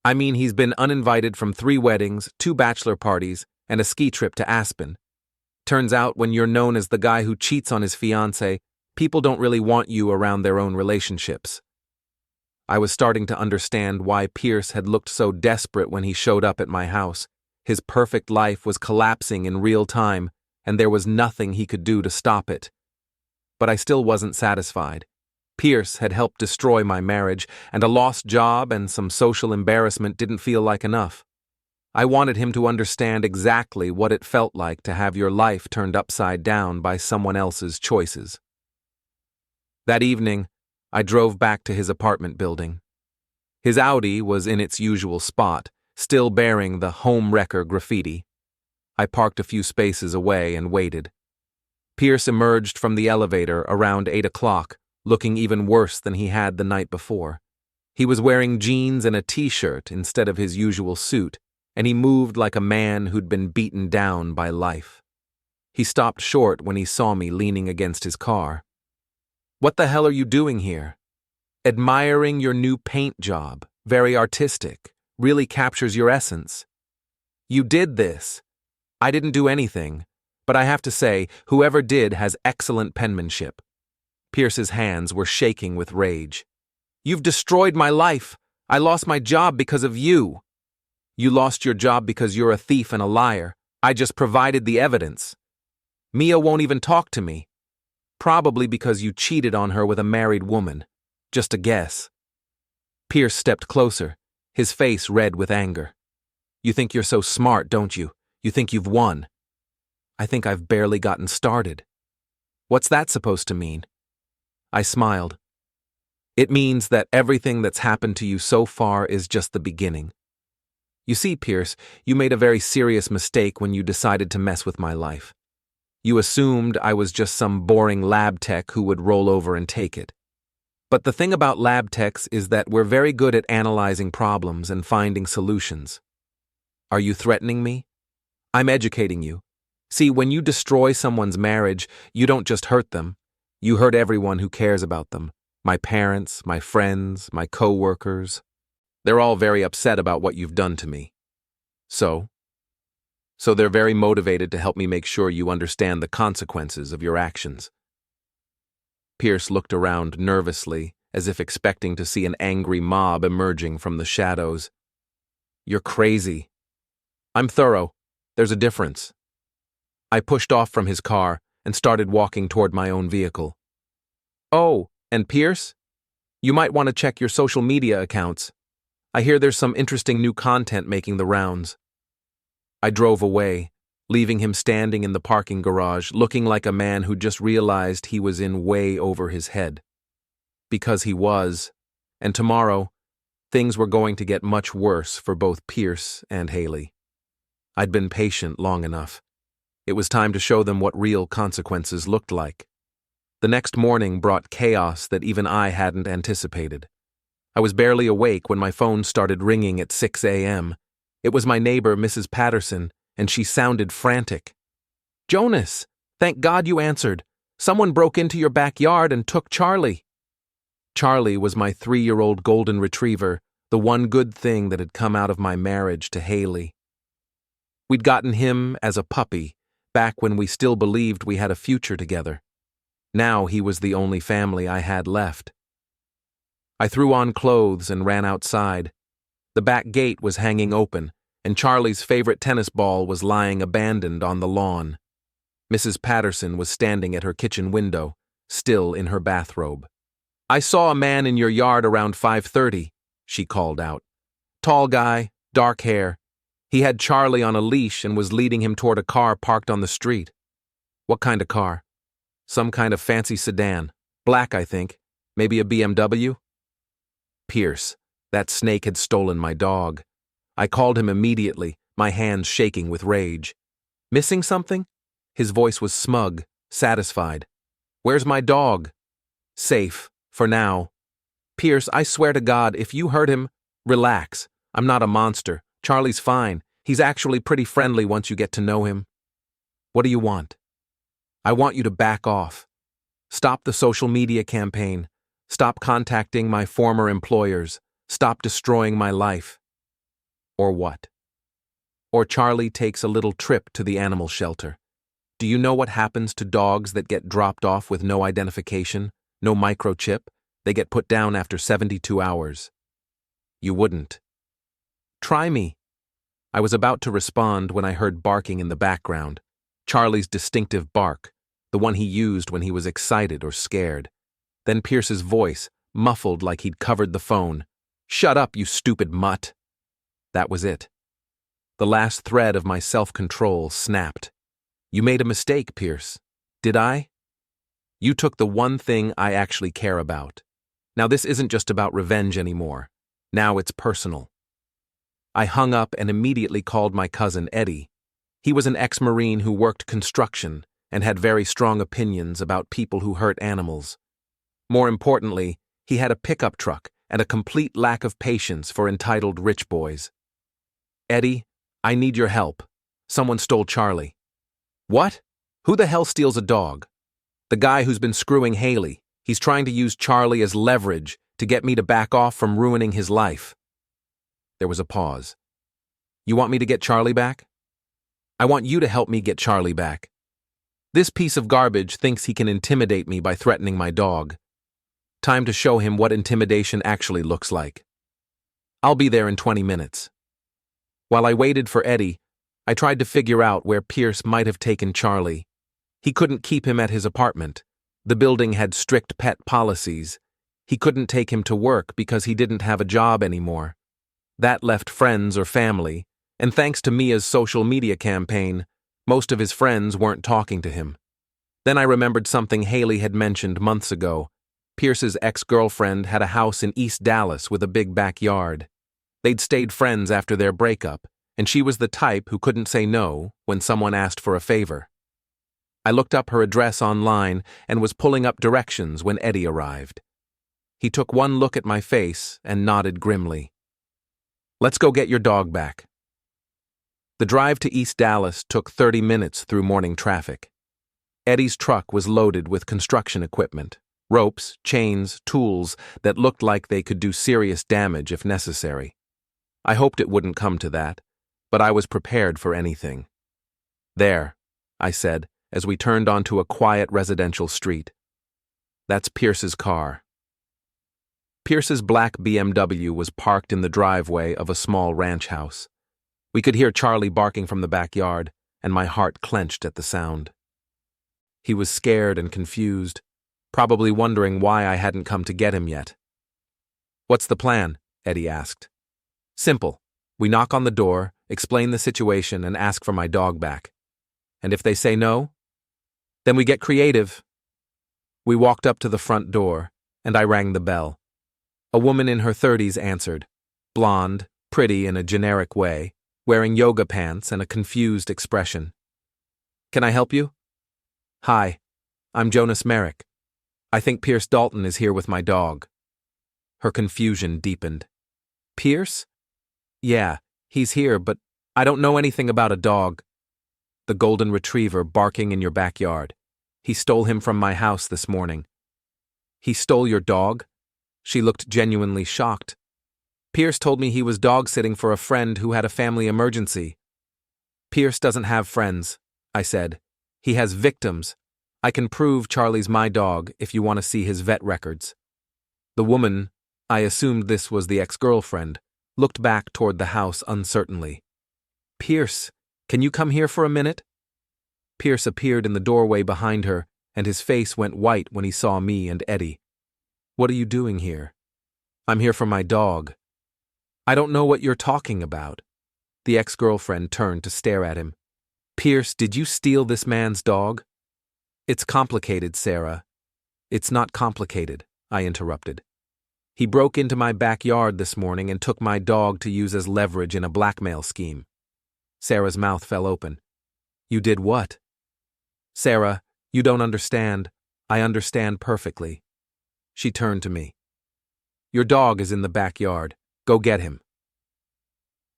I mean he's been uninvited from 3 weddings, 2 bachelor parties, and a ski trip to Aspen. Turns out when you're known as the guy who cheats on his fiancée, people don't really want you around their own relationships. I was starting to understand why Pierce had looked so desperate when he showed up at my house. His perfect life was collapsing in real time, and there was nothing he could do to stop it. But I still wasn't satisfied. Pierce had helped destroy my marriage, and a lost job and some social embarrassment didn't feel like enough. I wanted him to understand exactly what it felt like to have your life turned upside down by someone else's choices. That evening, I drove back to his apartment building. His Audi was in its usual spot, still bearing the home wrecker graffiti. I parked a few spaces away and waited. Pierce emerged from the elevator around 8 o'clock, looking even worse than he had the night before. He was wearing jeans and a t-shirt instead of his usual suit, and he moved like a man who'd been beaten down by life. He stopped short when he saw me leaning against his car. What the hell are you doing here? Admiring your new paint job, very artistic, really captures your essence. You did this. I didn't do anything, but I have to say, whoever did has excellent penmanship. Pierce's hands were shaking with rage. You've destroyed my life. I lost my job because of you. You lost your job because you're a thief and a liar. I just provided the evidence. Mia won't even talk to me. Probably because you cheated on her with a married woman. Just a guess. Pierce stepped closer, his face red with anger. You think you're so smart, don't you? You think you've won. I think I've barely gotten started. What's that supposed to mean? I smiled. It means that everything that's happened to you so far is just the beginning. You see, Pierce, you made a very serious mistake when you decided to mess with my life. You assumed I was just some boring lab tech who would roll over and take it. But the thing about lab techs is that we're very good at analyzing problems and finding solutions. Are you threatening me? I'm educating you. See, when you destroy someone's marriage, you don't just hurt them. You hurt everyone who cares about them. My parents, my friends, my co-workers. They're all very upset about what you've done to me. So they're very motivated to help me make sure you understand the consequences of your actions. Pierce looked around nervously, as if expecting to see an angry mob emerging from the shadows. You're crazy. I'm thorough. There's a difference. I pushed off from his car and started walking toward my own vehicle. Oh, and Pierce? You might want to check your social media accounts. I hear there's some interesting new content making the rounds. I drove away, leaving him standing in the parking garage, looking like a man who just realized he was in way over his head. Because he was, and tomorrow, things were going to get much worse for both Pierce and Haley. I'd been patient long enough. It was time to show them what real consequences looked like. The next morning brought chaos that even I hadn't anticipated. I was barely awake when my phone started ringing at 6 a.m. It was my neighbor, Mrs. Patterson, and she sounded frantic. Jonas, thank God you answered. Someone broke into your backyard and took Charlie. Charlie was my 3-year-old golden retriever, the one good thing that had come out of my marriage to Haley. We'd gotten him as a puppy, back when we still believed we had a future together. Now he was the only family I had left. I threw on clothes and ran outside. The back gate was hanging open, and Charlie's favorite tennis ball was lying abandoned on the lawn. Mrs. Patterson was standing at her kitchen window, still in her bathrobe. I saw a man in your yard around 5:30, she called out. Tall guy, dark hair. He had Charlie on a leash and was leading him toward a car parked on the street. What kind of car? Some kind of fancy sedan. Black, I think. Maybe a BMW? Pierce, that snake had stolen my dog. I called him immediately, my hands shaking with rage. Missing something? His voice was smug, satisfied. Where's my dog? Safe, for now. Pierce, I swear to God, if you hurt him, relax. I'm not a monster. Charlie's fine. He's actually pretty friendly once you get to know him. What do you want? I want you to back off. Stop the social media campaign. Stop contacting my former employers. Stop destroying my life. Or what? Or Charlie takes a little trip to the animal shelter. Do you know what happens to dogs that get dropped off with no identification, no microchip? They get put down after 72 hours. You wouldn't. Try me. I was about to respond when I heard barking in the background. Charlie's distinctive bark, the one he used when he was excited or scared. Then Pierce's voice, muffled like he'd covered the phone. Shut up, you stupid mutt. That was it. The last thread of my self-control snapped. You made a mistake, Pierce. Did I? You took the one thing I actually care about. Now this isn't just about revenge anymore. Now it's personal. I hung up and immediately called my cousin Eddie. He was an ex-Marine who worked construction and had very strong opinions about people who hurt animals. More importantly, he had a pickup truck and a complete lack of patience for entitled rich boys. Eddie, I need your help. Someone stole Charlie. What? Who the hell steals a dog? The guy who's been screwing Haley. He's trying to use Charlie as leverage to get me to back off from ruining his life. There was a pause. You want me to get Charlie back? I want you to help me get Charlie back. This piece of garbage thinks he can intimidate me by threatening my dog. Time to show him what intimidation actually looks like. I'll be there in 20 minutes. While I waited for Eddie, I tried to figure out where Pierce might have taken Charlie. He couldn't keep him at his apartment. The building had strict pet policies. He couldn't take him to work because he didn't have a job anymore. That left friends or family, and thanks to Mia's social media campaign, most of his friends weren't talking to him. Then I remembered something Haley had mentioned months ago. Pierce's ex-girlfriend had a house in East Dallas with a big backyard. They'd stayed friends after their breakup, and she was the type who couldn't say no when someone asked for a favor. I looked up her address online and was pulling up directions when Eddie arrived. He took one look at my face and nodded grimly. Let's go get your dog back. The drive to East Dallas took 30 minutes through morning traffic. Eddie's truck was loaded with construction equipment, ropes, chains, tools that looked like they could do serious damage if necessary. I hoped it wouldn't come to that, but I was prepared for anything. There, I said, as we turned onto a quiet residential street. That's Pierce's car. Pierce's black BMW was parked in the driveway of a small ranch house. We could hear Charlie barking from the backyard, and my heart clenched at the sound. He was scared and confused, probably wondering why I hadn't come to get him yet. What's the plan? Eddie asked. Simple. We knock on the door, explain the situation, and ask for my dog back. And if they say no, then we get creative. We walked up to the front door, and I rang the bell. A woman in her 30s answered, blonde, pretty in a generic way, wearing yoga pants and a confused expression. Can I help you? Hi, I'm Jonas Merrick. I think Pierce Dalton is here with my dog. Her confusion deepened. Pierce? Yeah, he's here, but I don't know anything about a dog. The golden retriever barking in your backyard. He stole him from my house this morning. He stole your dog? She looked genuinely shocked. Pierce told me he was dog-sitting for a friend who had a family emergency. Pierce doesn't have friends, I said. He has victims. I can prove Charlie's my dog if you want to see his vet records. The woman, I assumed this was the ex-girlfriend, looked back toward the house uncertainly. Pierce, can you come here for a minute? Pierce appeared in the doorway behind her, and his face went white when he saw me and Eddie. What are you doing here? I'm here for my dog. I don't know what you're talking about. The ex-girlfriend turned to stare at him. Pierce, did you steal this man's dog? It's complicated, Sarah. It's not complicated, I interrupted. He broke into my backyard this morning and took my dog to use as leverage in a blackmail scheme. Sarah's mouth fell open. You did what? Sarah, you don't understand. I understand perfectly. She turned to me. Your dog is in the backyard. Go get him.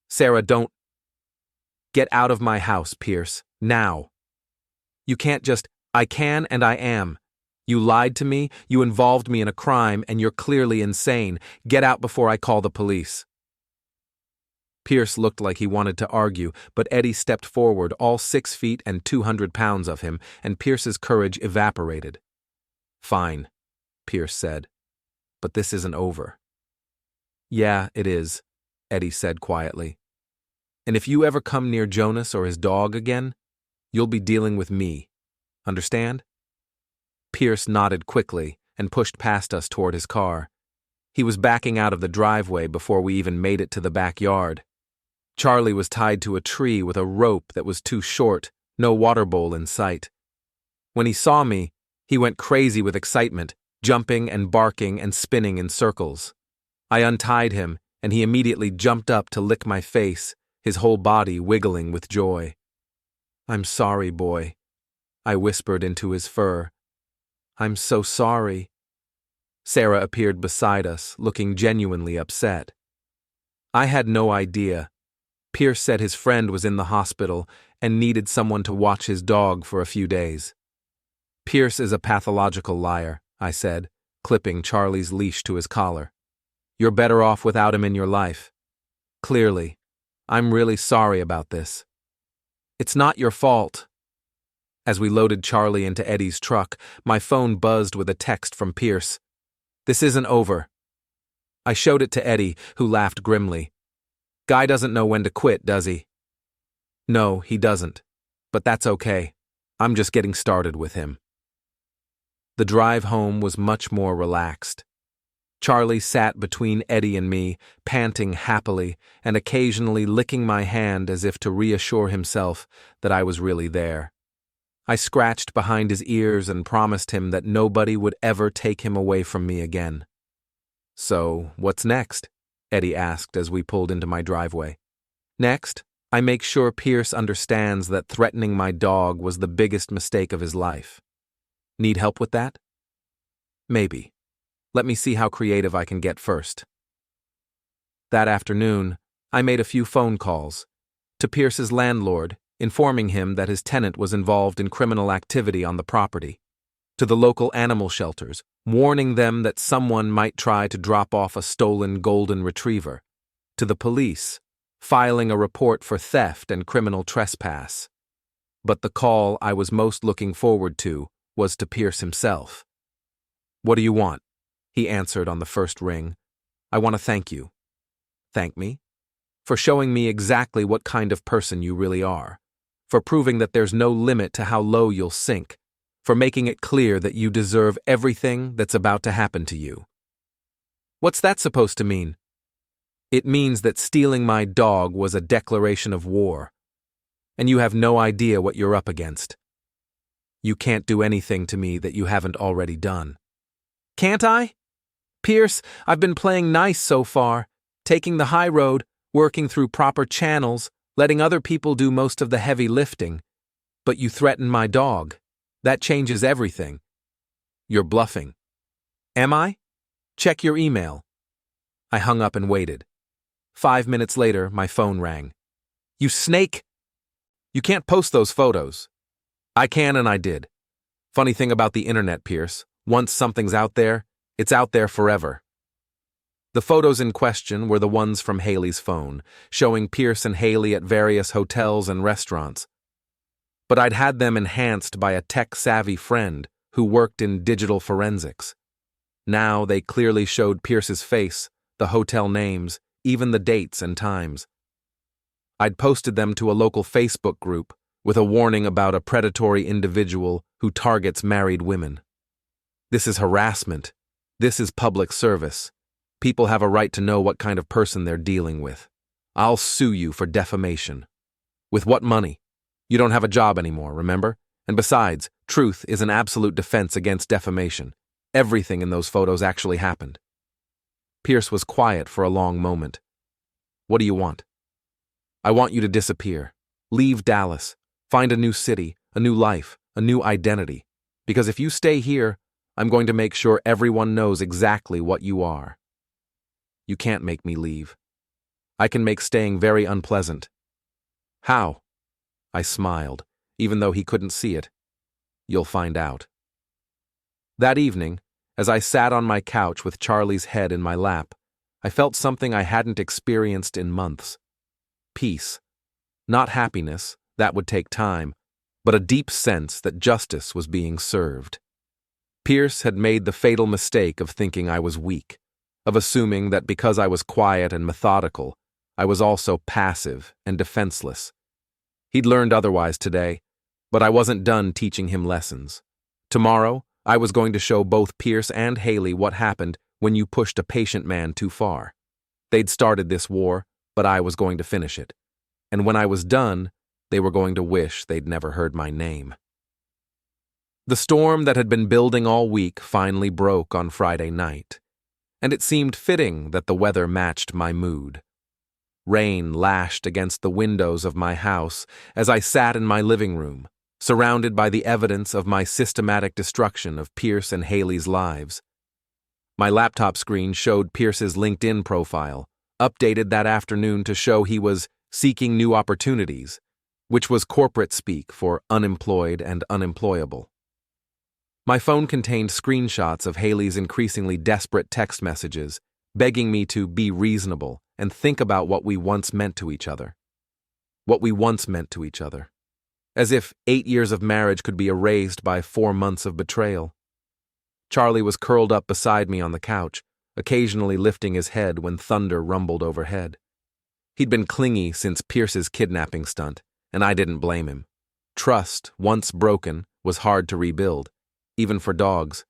Sarah, don't. Get out of my house, Pierce. Now. You can't just. I can and I am. You lied to me, you involved me in a crime, and you're clearly insane. Get out before I call the police. Pierce looked like he wanted to argue, but Eddie stepped forward, all 6 feet and 200 pounds of him, and Pierce's courage evaporated. Fine, Pierce said. But this isn't over. Yeah, it is, Eddie said quietly. And if you ever come near Jonas or his dog again, you'll be dealing with me. Understand? Pierce nodded quickly and pushed past us toward his car. He was backing out of the driveway before we even made it to the backyard. Charlie was tied to a tree with a rope that was too short, no water bowl in sight. When he saw me, he went crazy with excitement, jumping and barking and spinning in circles. I untied him, and he immediately jumped up to lick my face, his whole body wiggling with joy. I'm sorry, boy, I whispered into his fur. I'm so sorry. Sarah appeared beside us, looking genuinely upset. I had no idea. Pierce said his friend was in the hospital and needed someone to watch his dog for a few days. Pierce is a pathological liar, I said, clipping Charlie's leash to his collar. You're better off without him in your life. Clearly, I'm really sorry about this. It's not your fault. As we loaded Charlie into Eddie's truck, my phone buzzed with a text from Pierce. This isn't over. I showed it to Eddie, who laughed grimly. Guy doesn't know when to quit, does he? No, he doesn't. But that's okay. I'm just getting started with him. The drive home was much more relaxed. Charlie sat between Eddie and me, panting happily and occasionally licking my hand as if to reassure himself that I was really there. I scratched behind his ears and promised him that nobody would ever take him away from me again. So, what's next? Eddie asked as we pulled into my driveway. Next, I make sure Pierce understands that threatening my dog was the biggest mistake of his life. Need help with that? Maybe. Let me see how creative I can get first. That afternoon, I made a few phone calls to Pierce's landlord, informing him that his tenant was involved in criminal activity on the property, to the local animal shelters, warning them that someone might try to drop off a stolen golden retriever, to the police, filing a report for theft and criminal trespass. But the call I was most looking forward to was to Pierce himself. What do you want? He answered on the first ring. I want to thank you. Thank me? For showing me exactly what kind of person you really are. For proving that there's no limit to how low you'll sink. For making it clear that you deserve everything that's about to happen to you. What's that supposed to mean? It means that stealing my dog was a declaration of war. And you have no idea what you're up against. You can't do anything to me that you haven't already done. Can't I? Pierce, I've been playing nice so far, taking the high road, working through proper channels, letting other people do most of the heavy lifting. But you threaten my dog. That changes everything. You're bluffing. Am I? Check your email. I hung up and waited. 5 minutes later, my phone rang. You snake! You can't post those photos. I can and I did. Funny thing about the internet, Pierce. Once something's out there, it's out there forever. The photos in question were the ones from Haley's phone, showing Pierce and Haley at various hotels and restaurants. But I'd had them enhanced by a tech-savvy friend who worked in digital forensics. Now they clearly showed Pierce's face, the hotel names, even the dates and times. I'd posted them to a local Facebook group with a warning about a predatory individual who targets married women. This is harassment. This is public service. People have a right to know what kind of person they're dealing with. I'll sue you for defamation. With what money? You don't have a job anymore, remember? And besides, truth is an absolute defense against defamation. Everything in those photos actually happened. Pierce was quiet for a long moment. What do you want? I want you to disappear. Leave Dallas. Find a new city, a new life, a new identity. Because if you stay here, I'm going to make sure everyone knows exactly what you are. You can't make me leave. I can make staying very unpleasant. How? I smiled, even though he couldn't see it. You'll find out. That evening, as I sat on my couch with Charlie's head in my lap, I felt something I hadn't experienced in months. Peace. Not happiness, that would take time, but a deep sense that justice was being served. Pierce had made the fatal mistake of thinking I was weak, of assuming that because I was quiet and methodical, I was also passive and defenseless. He'd learned otherwise today, but I wasn't done teaching him lessons. Tomorrow, I was going to show both Pierce and Haley what happened when you pushed a patient man too far. They'd started this war, but I was going to finish it. And when I was done, they were going to wish they'd never heard my name. The storm that had been building all week finally broke on Friday night, and it seemed fitting that the weather matched my mood. Rain lashed against the windows of my house as I sat in my living room, surrounded by the evidence of my systematic destruction of Pierce and Haley's lives. My laptop screen showed Pierce's LinkedIn profile, updated that afternoon to show he was seeking new opportunities, which was corporate speak for unemployed and unemployable. My phone contained screenshots of Haley's increasingly desperate text messages, begging me to be reasonable and think about what we once meant to each other. What we once meant to each other. As if 8 years of marriage could be erased by 4 months of betrayal. Charlie was curled up beside me on the couch, occasionally lifting his head when thunder rumbled overhead. He'd been clingy since Pierce's kidnapping stunt, and I didn't blame him. Trust, once broken, was hard to rebuild, even for dogs.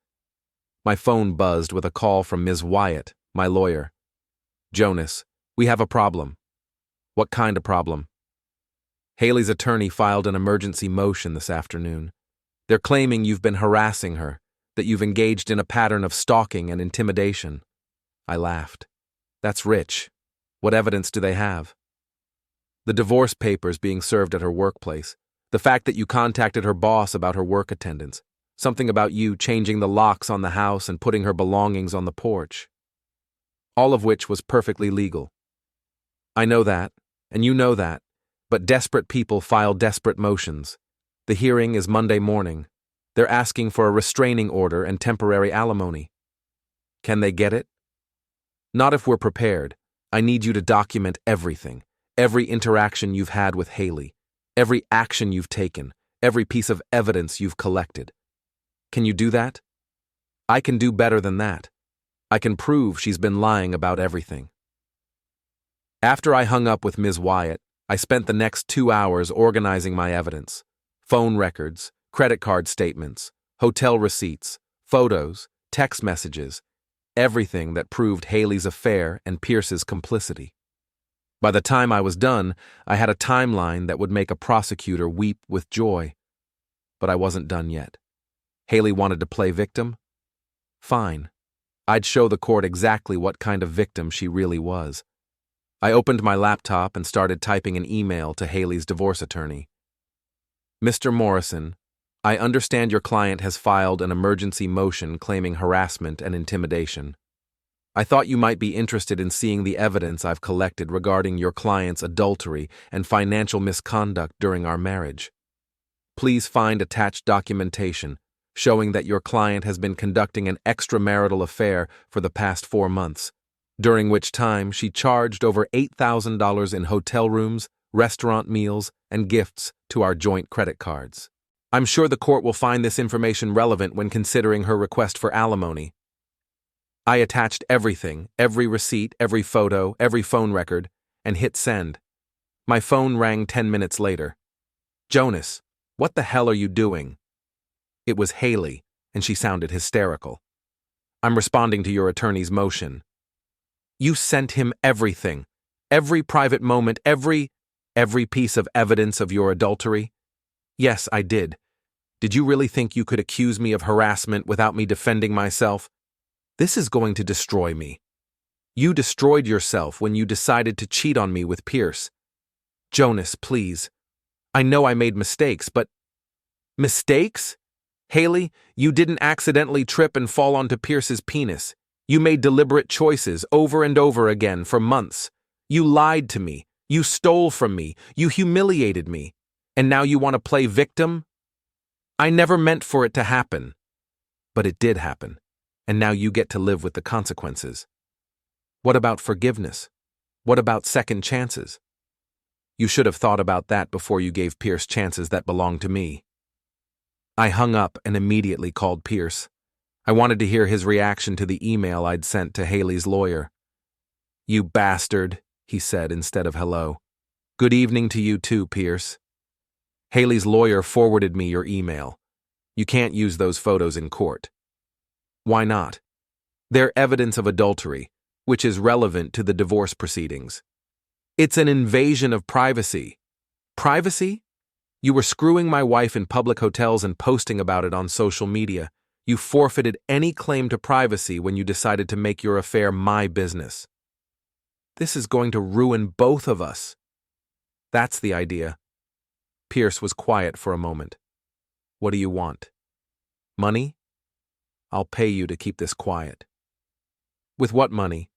My phone buzzed with a call from Ms. Wyatt, my lawyer. Jonas, we have a problem. What kind of problem? Haley's attorney filed an emergency motion this afternoon. They're claiming you've been harassing her, that you've engaged in a pattern of stalking and intimidation. I laughed. That's rich. What evidence do they have? The divorce papers being served at her workplace, the fact that you contacted her boss about her work attendance, something about you changing the locks on the house and putting her belongings on the porch. All of which was perfectly legal. I know that, and you know that, but desperate people file desperate motions. The hearing is Monday morning. They're asking for a restraining order and temporary alimony. Can they get it? Not if we're prepared. I need you to document everything, every interaction you've had with Haley, every action you've taken, every piece of evidence you've collected. Can you do that? I can do better than that. I can prove she's been lying about everything. After I hung up with Ms. Wyatt, I spent the next 2 hours organizing my evidence. Phone records, credit card statements, hotel receipts, photos, text messages, everything that proved Haley's affair and Pierce's complicity. By the time I was done, I had a timeline that would make a prosecutor weep with joy. But I wasn't done yet. Haley wanted to play victim? Fine. I'd show the court exactly what kind of victim she really was. I opened my laptop and started typing an email to Haley's divorce attorney. Mr. Morrison, I understand your client has filed an emergency motion claiming harassment and intimidation. I thought you might be interested in seeing the evidence I've collected regarding your client's adultery and financial misconduct during our marriage. Please find attached documentation showing that your client has been conducting an extramarital affair for the past 4 months, during which time she charged over $8,000 in hotel rooms, restaurant meals, and gifts to our joint credit cards. I'm sure the court will find this information relevant when considering her request for alimony. I attached everything, every receipt, every photo, every phone record, and hit send. My phone rang 10 minutes later. Jonas, what the hell are you doing? It was Haley, and she sounded hysterical. I'm responding to your attorney's motion. You sent him everything, every private moment, every piece of evidence of your adultery? Yes, I did. Did you really think you could accuse me of harassment without me defending myself? This is going to destroy me. You destroyed yourself when you decided to cheat on me with Pierce. Jonas, please. I know I made mistakes, but... Mistakes? Haley, you didn't accidentally trip and fall onto Pierce's penis. You made deliberate choices over and over again for months. You lied to me. You stole from me. You humiliated me. And now you want to play victim? I never meant for it to happen. But it did happen. And now you get to live with the consequences. What about forgiveness? What about second chances? You should have thought about that before you gave Pierce chances that belonged to me. I hung up and immediately called Pierce. I wanted to hear his reaction to the email I'd sent to Haley's lawyer. You bastard, he said instead of hello. Good evening to you too, Pierce. Haley's lawyer forwarded me your email. You can't use those photos in court. Why not? They're evidence of adultery, which is relevant to the divorce proceedings. It's an invasion of privacy. Privacy? You were screwing my wife in public hotels and posting about it on social media. You forfeited any claim to privacy when you decided to make your affair my business. This is going to ruin both of us. That's the idea. Pierce was quiet for a moment. What do you want? Money? I'll pay you to keep this quiet. With what money?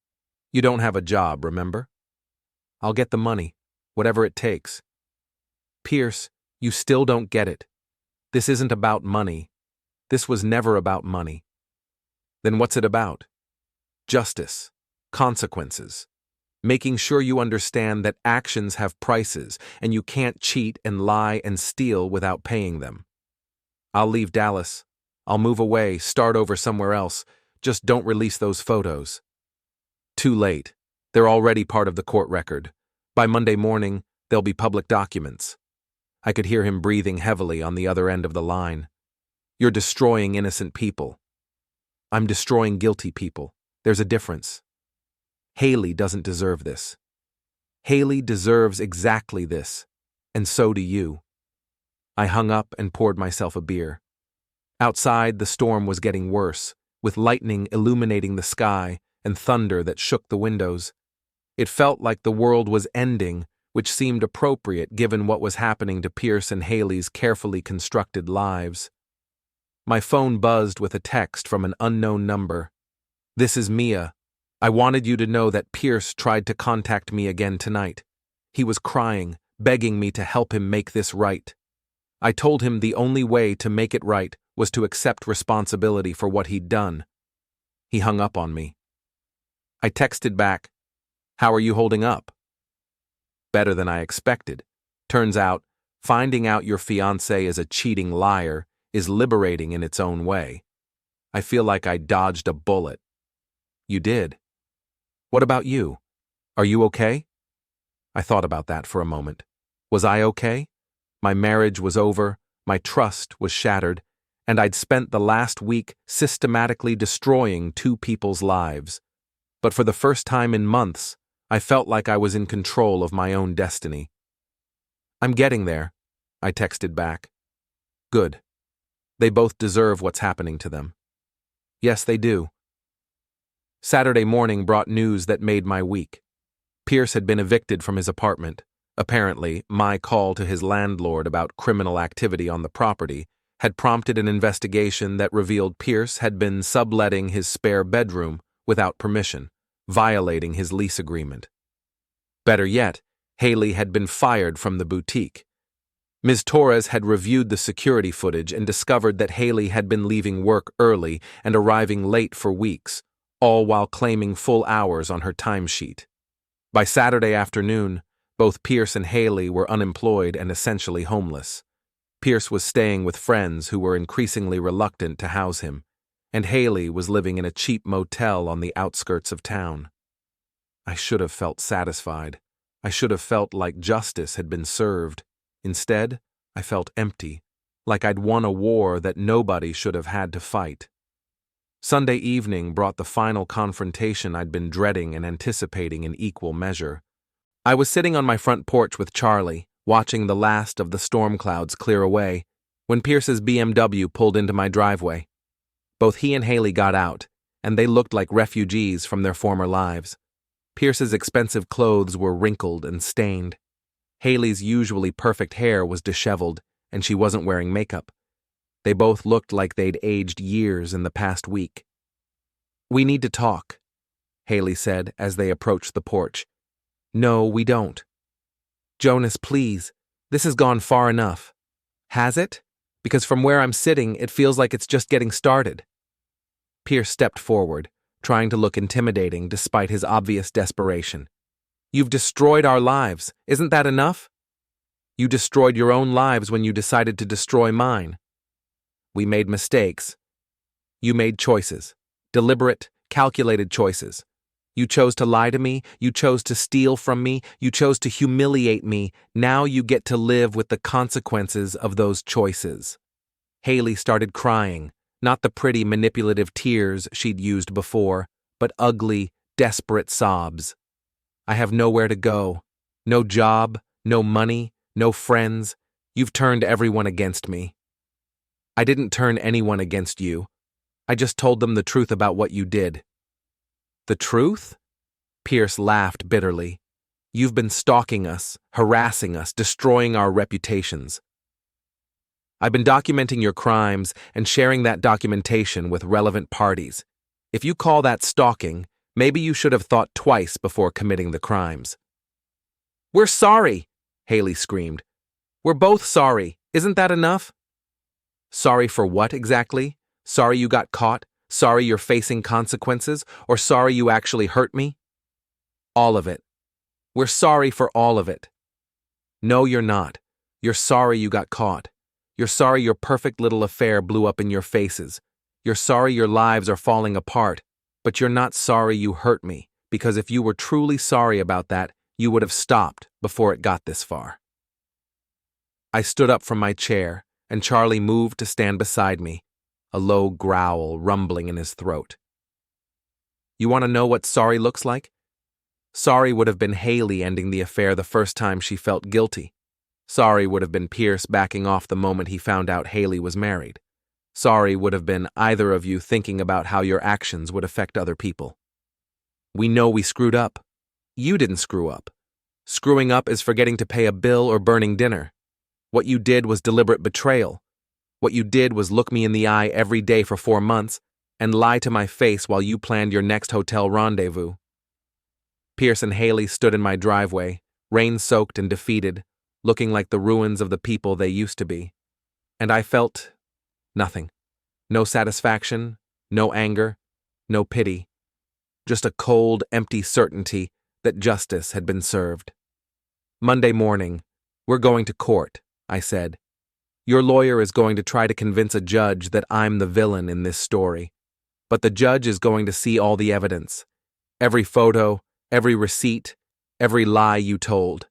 You don't have a job, remember? I'll get the money, whatever it takes. Pierce, you still don't get it. This isn't about money. This was never about money. Then what's it about? Justice, consequences, making sure you understand that actions have prices and you can't cheat and lie and steal without paying them. I'll leave Dallas. I'll move away, start over somewhere else. Just don't release those photos. Too late. They're already part of the court record. By Monday morning, they'll be public documents. I could hear him breathing heavily on the other end of the line. You're destroying innocent people. I'm destroying guilty people. There's a difference. Haley doesn't deserve this. Haley deserves exactly this, and so do you. I hung up and poured myself a beer. Outside, the storm was getting worse, with lightning illuminating the sky and thunder that shook the windows. It felt like the world was ending, which seemed appropriate given what was happening to Pierce and Haley's carefully constructed lives. My phone buzzed with a text from an unknown number. This is Mia. I wanted you to know that Pierce tried to contact me again tonight. He was crying, begging me to help him make this right. I told him the only way to make it right was to accept responsibility for what he'd done. He hung up on me. I texted back, "How are you holding up?" Better than I expected. Turns out, finding out your fiancé is a cheating liar is liberating in its own way. I feel like I dodged a bullet. You did. What about you? Are you okay? I thought about that for a moment. Was I okay? My marriage was over, my trust was shattered, and I'd spent the last week systematically destroying two people's lives. But for the first time in months, I felt like I was in control of my own destiny. I'm getting there, I texted back. Good. They both deserve what's happening to them. Yes, they do. Saturday morning brought news that made my week. Pierce had been evicted from his apartment. Apparently, my call to his landlord about criminal activity on the property had prompted an investigation that revealed Pierce had been subletting his spare bedroom without permission, violating his lease agreement. Better yet, Haley had been fired from the boutique. Ms. Torres had reviewed the security footage and discovered that Haley had been leaving work early and arriving late for weeks, all while claiming full hours on her timesheet. By Saturday afternoon, both Pierce and Haley were unemployed and essentially homeless. Pierce was staying with friends who were increasingly reluctant to house him, and Haley was living in a cheap motel on the outskirts of town. I should have felt satisfied. I should have felt like justice had been served. Instead, I felt empty, like I'd won a war that nobody should have had to fight. Sunday evening brought the final confrontation I'd been dreading and anticipating in equal measure. I was sitting on my front porch with Charlie, watching the last of the storm clouds clear away. when Pierce's BMW pulled into my driveway. Both he and Haley got out, and they looked like refugees from their former lives. Pierce's expensive clothes were wrinkled and stained. Haley's usually perfect hair was disheveled, and she wasn't wearing makeup. They both looked like they'd aged years in the past week. "We need to talk," Haley said as they approached the porch. "No, we don't." "Jonas, please. This has gone far enough." "Has it? Because from where I'm sitting, it feels like it's just getting started." Pierce stepped forward, trying to look intimidating despite his obvious desperation. "You've destroyed our lives. Isn't that enough?" "You destroyed your own lives when you decided to destroy mine." "We made mistakes. You made choices. Deliberate, calculated choices. You chose to lie to me, you chose to steal from me, you chose to humiliate me. Now you get to live with the consequences of those choices." Haley started crying, not the pretty, manipulative tears she'd used before, but ugly, desperate sobs. "I have nowhere to go. No job, no money, no friends. You've turned everyone against me." "I didn't turn anyone against you. I just told them the truth about what you did." "The truth?" Pierce laughed bitterly. "You've been stalking us, harassing us, destroying our reputations. I've been documenting your crimes and sharing that documentation with relevant parties. If you call that stalking, maybe you should have thought twice before committing the crimes." "We're sorry," Haley screamed. "We're both sorry. Isn't that enough?" "Sorry for what exactly? Sorry you got caught? Sorry you're facing consequences? Or sorry you actually hurt me?" "All of it. We're sorry for all of it." "No, you're not. You're sorry you got caught. You're sorry your perfect little affair blew up in your faces. You're sorry your lives are falling apart, but you're not sorry you hurt me, because if you were truly sorry about that, you would have stopped before it got this far." I stood up from my chair, and Charlie moved to stand beside me, a low growl rumbling in his throat. "You want to know what sorry looks like? Sorry would have been Haley ending the affair the first time she felt guilty. Sorry would have been Pierce backing off the moment he found out Haley was married. Sorry would have been either of you thinking about how your actions would affect other people. We know we screwed up. You didn't screw up. Screwing up is forgetting to pay a bill or burning dinner. What you did was deliberate betrayal. What you did was look me in the eye every day for 4 months and lie to my face while you planned your next hotel rendezvous." Pierce and Haley stood in my driveway, rain-soaked and defeated, looking like the ruins of the people they used to be. And I felt nothing. No satisfaction, no anger, no pity. Just a cold, empty certainty that justice had been served. "Monday morning, we're going to court," I said. "Your lawyer is going to try to convince a judge that I'm the villain in this story. But the judge is going to see all the evidence. Every photo, every receipt, every lie you told.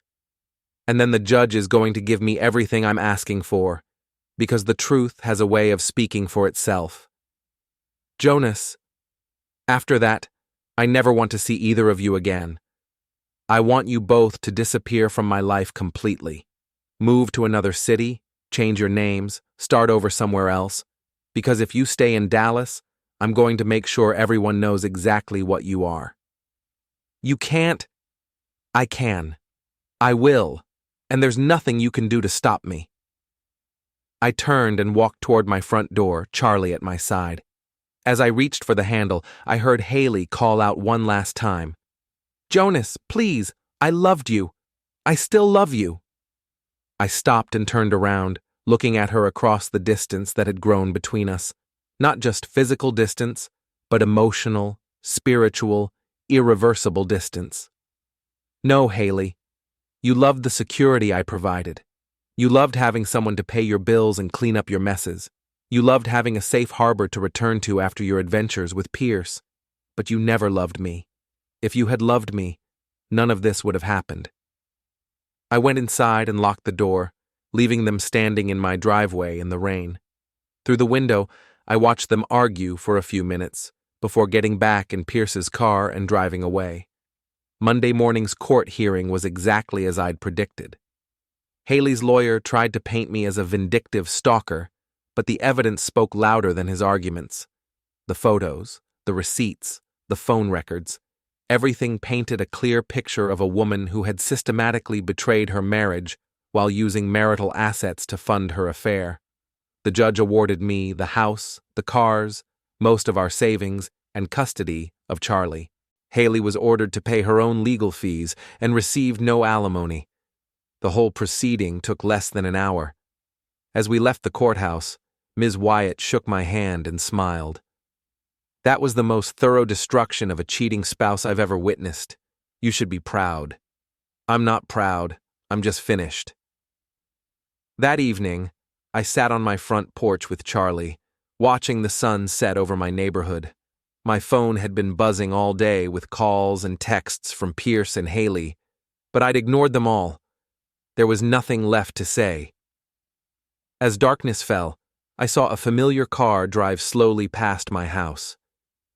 And then the judge is going to give me everything I'm asking for, because the truth has a way of speaking for itself. Jonas, after that, I never want to see either of you again. I want you both to disappear from my life completely. Move to another city, change your names, start over somewhere else, because if you stay in Dallas, I'm going to make sure everyone knows exactly what you are." "You can't." "I can. I will. And there's nothing you can do to stop me." I turned and walked toward my front door, Charlie at my side. As I reached for the handle, I heard Haley call out one last time, "Jonas, please, I loved you. I still love you." I stopped and turned around, looking at her across the distance that had grown between us. Not just physical distance, but emotional, spiritual, irreversible distance. "No, Haley. You loved the security I provided. You loved having someone to pay your bills and clean up your messes. You loved having a safe harbor to return to after your adventures with Pierce. But you never loved me. If you had loved me, none of this would have happened." I went inside and locked the door, leaving them standing in my driveway in the rain. Through the window, I watched them argue for a few minutes before getting back in Pierce's car and driving away. Monday morning's court hearing was exactly as I'd predicted. Haley's lawyer tried to paint me as a vindictive stalker, but the evidence spoke louder than his arguments. The photos, the receipts, the phone records, everything painted a clear picture of a woman who had systematically betrayed her marriage while using marital assets to fund her affair. The judge awarded me the house, the cars, most of our savings, and custody of Charlie. Haley was ordered to pay her own legal fees and received no alimony. The whole proceeding took less than an hour. As we left the courthouse, Ms. Wyatt shook my hand and smiled. That was the most thorough destruction of a cheating spouse I've ever witnessed. You should be proud. I'm not proud. I'm just finished. That evening, I sat on my front porch with Charlie, watching the sun set over my neighborhood. My phone had been buzzing all day with calls and texts from Pierce and Haley, but I'd ignored them all. There was nothing left to say. As darkness fell, I saw a familiar car drive slowly past my house.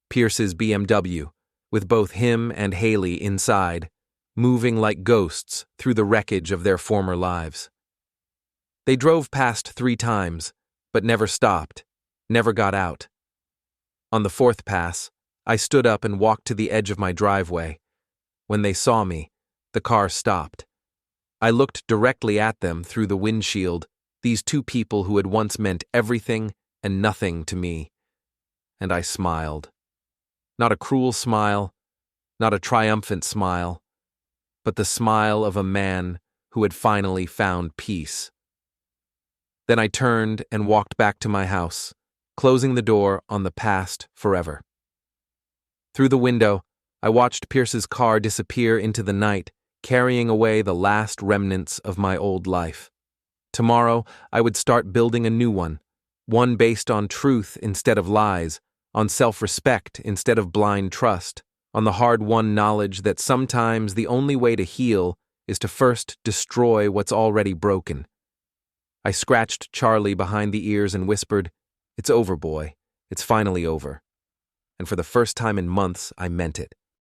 Pierce's BMW, with both him and Haley inside, moving like ghosts through the wreckage of their former lives. They drove past 3 times, but never stopped, never got out. On the 4th pass, I stood up and walked to the edge of my driveway. When they saw me, the car stopped. I looked directly at them through the windshield, these 2 people who had once meant everything and nothing to me. And I smiled. Not a cruel smile, not a triumphant smile, but the smile of a man who had finally found peace. Then I turned and walked back to my house, closing the door on the past forever. Through the window, I watched Pierce's car disappear into the night, carrying away the last remnants of my old life. Tomorrow, I would start building a new one based on truth instead of lies, on self-respect instead of blind trust, on the hard-won knowledge that sometimes the only way to heal is to first destroy what's already broken. I scratched Charlie behind the ears and whispered, "It's over, boy. It's finally over." And for the first time in months, I meant it.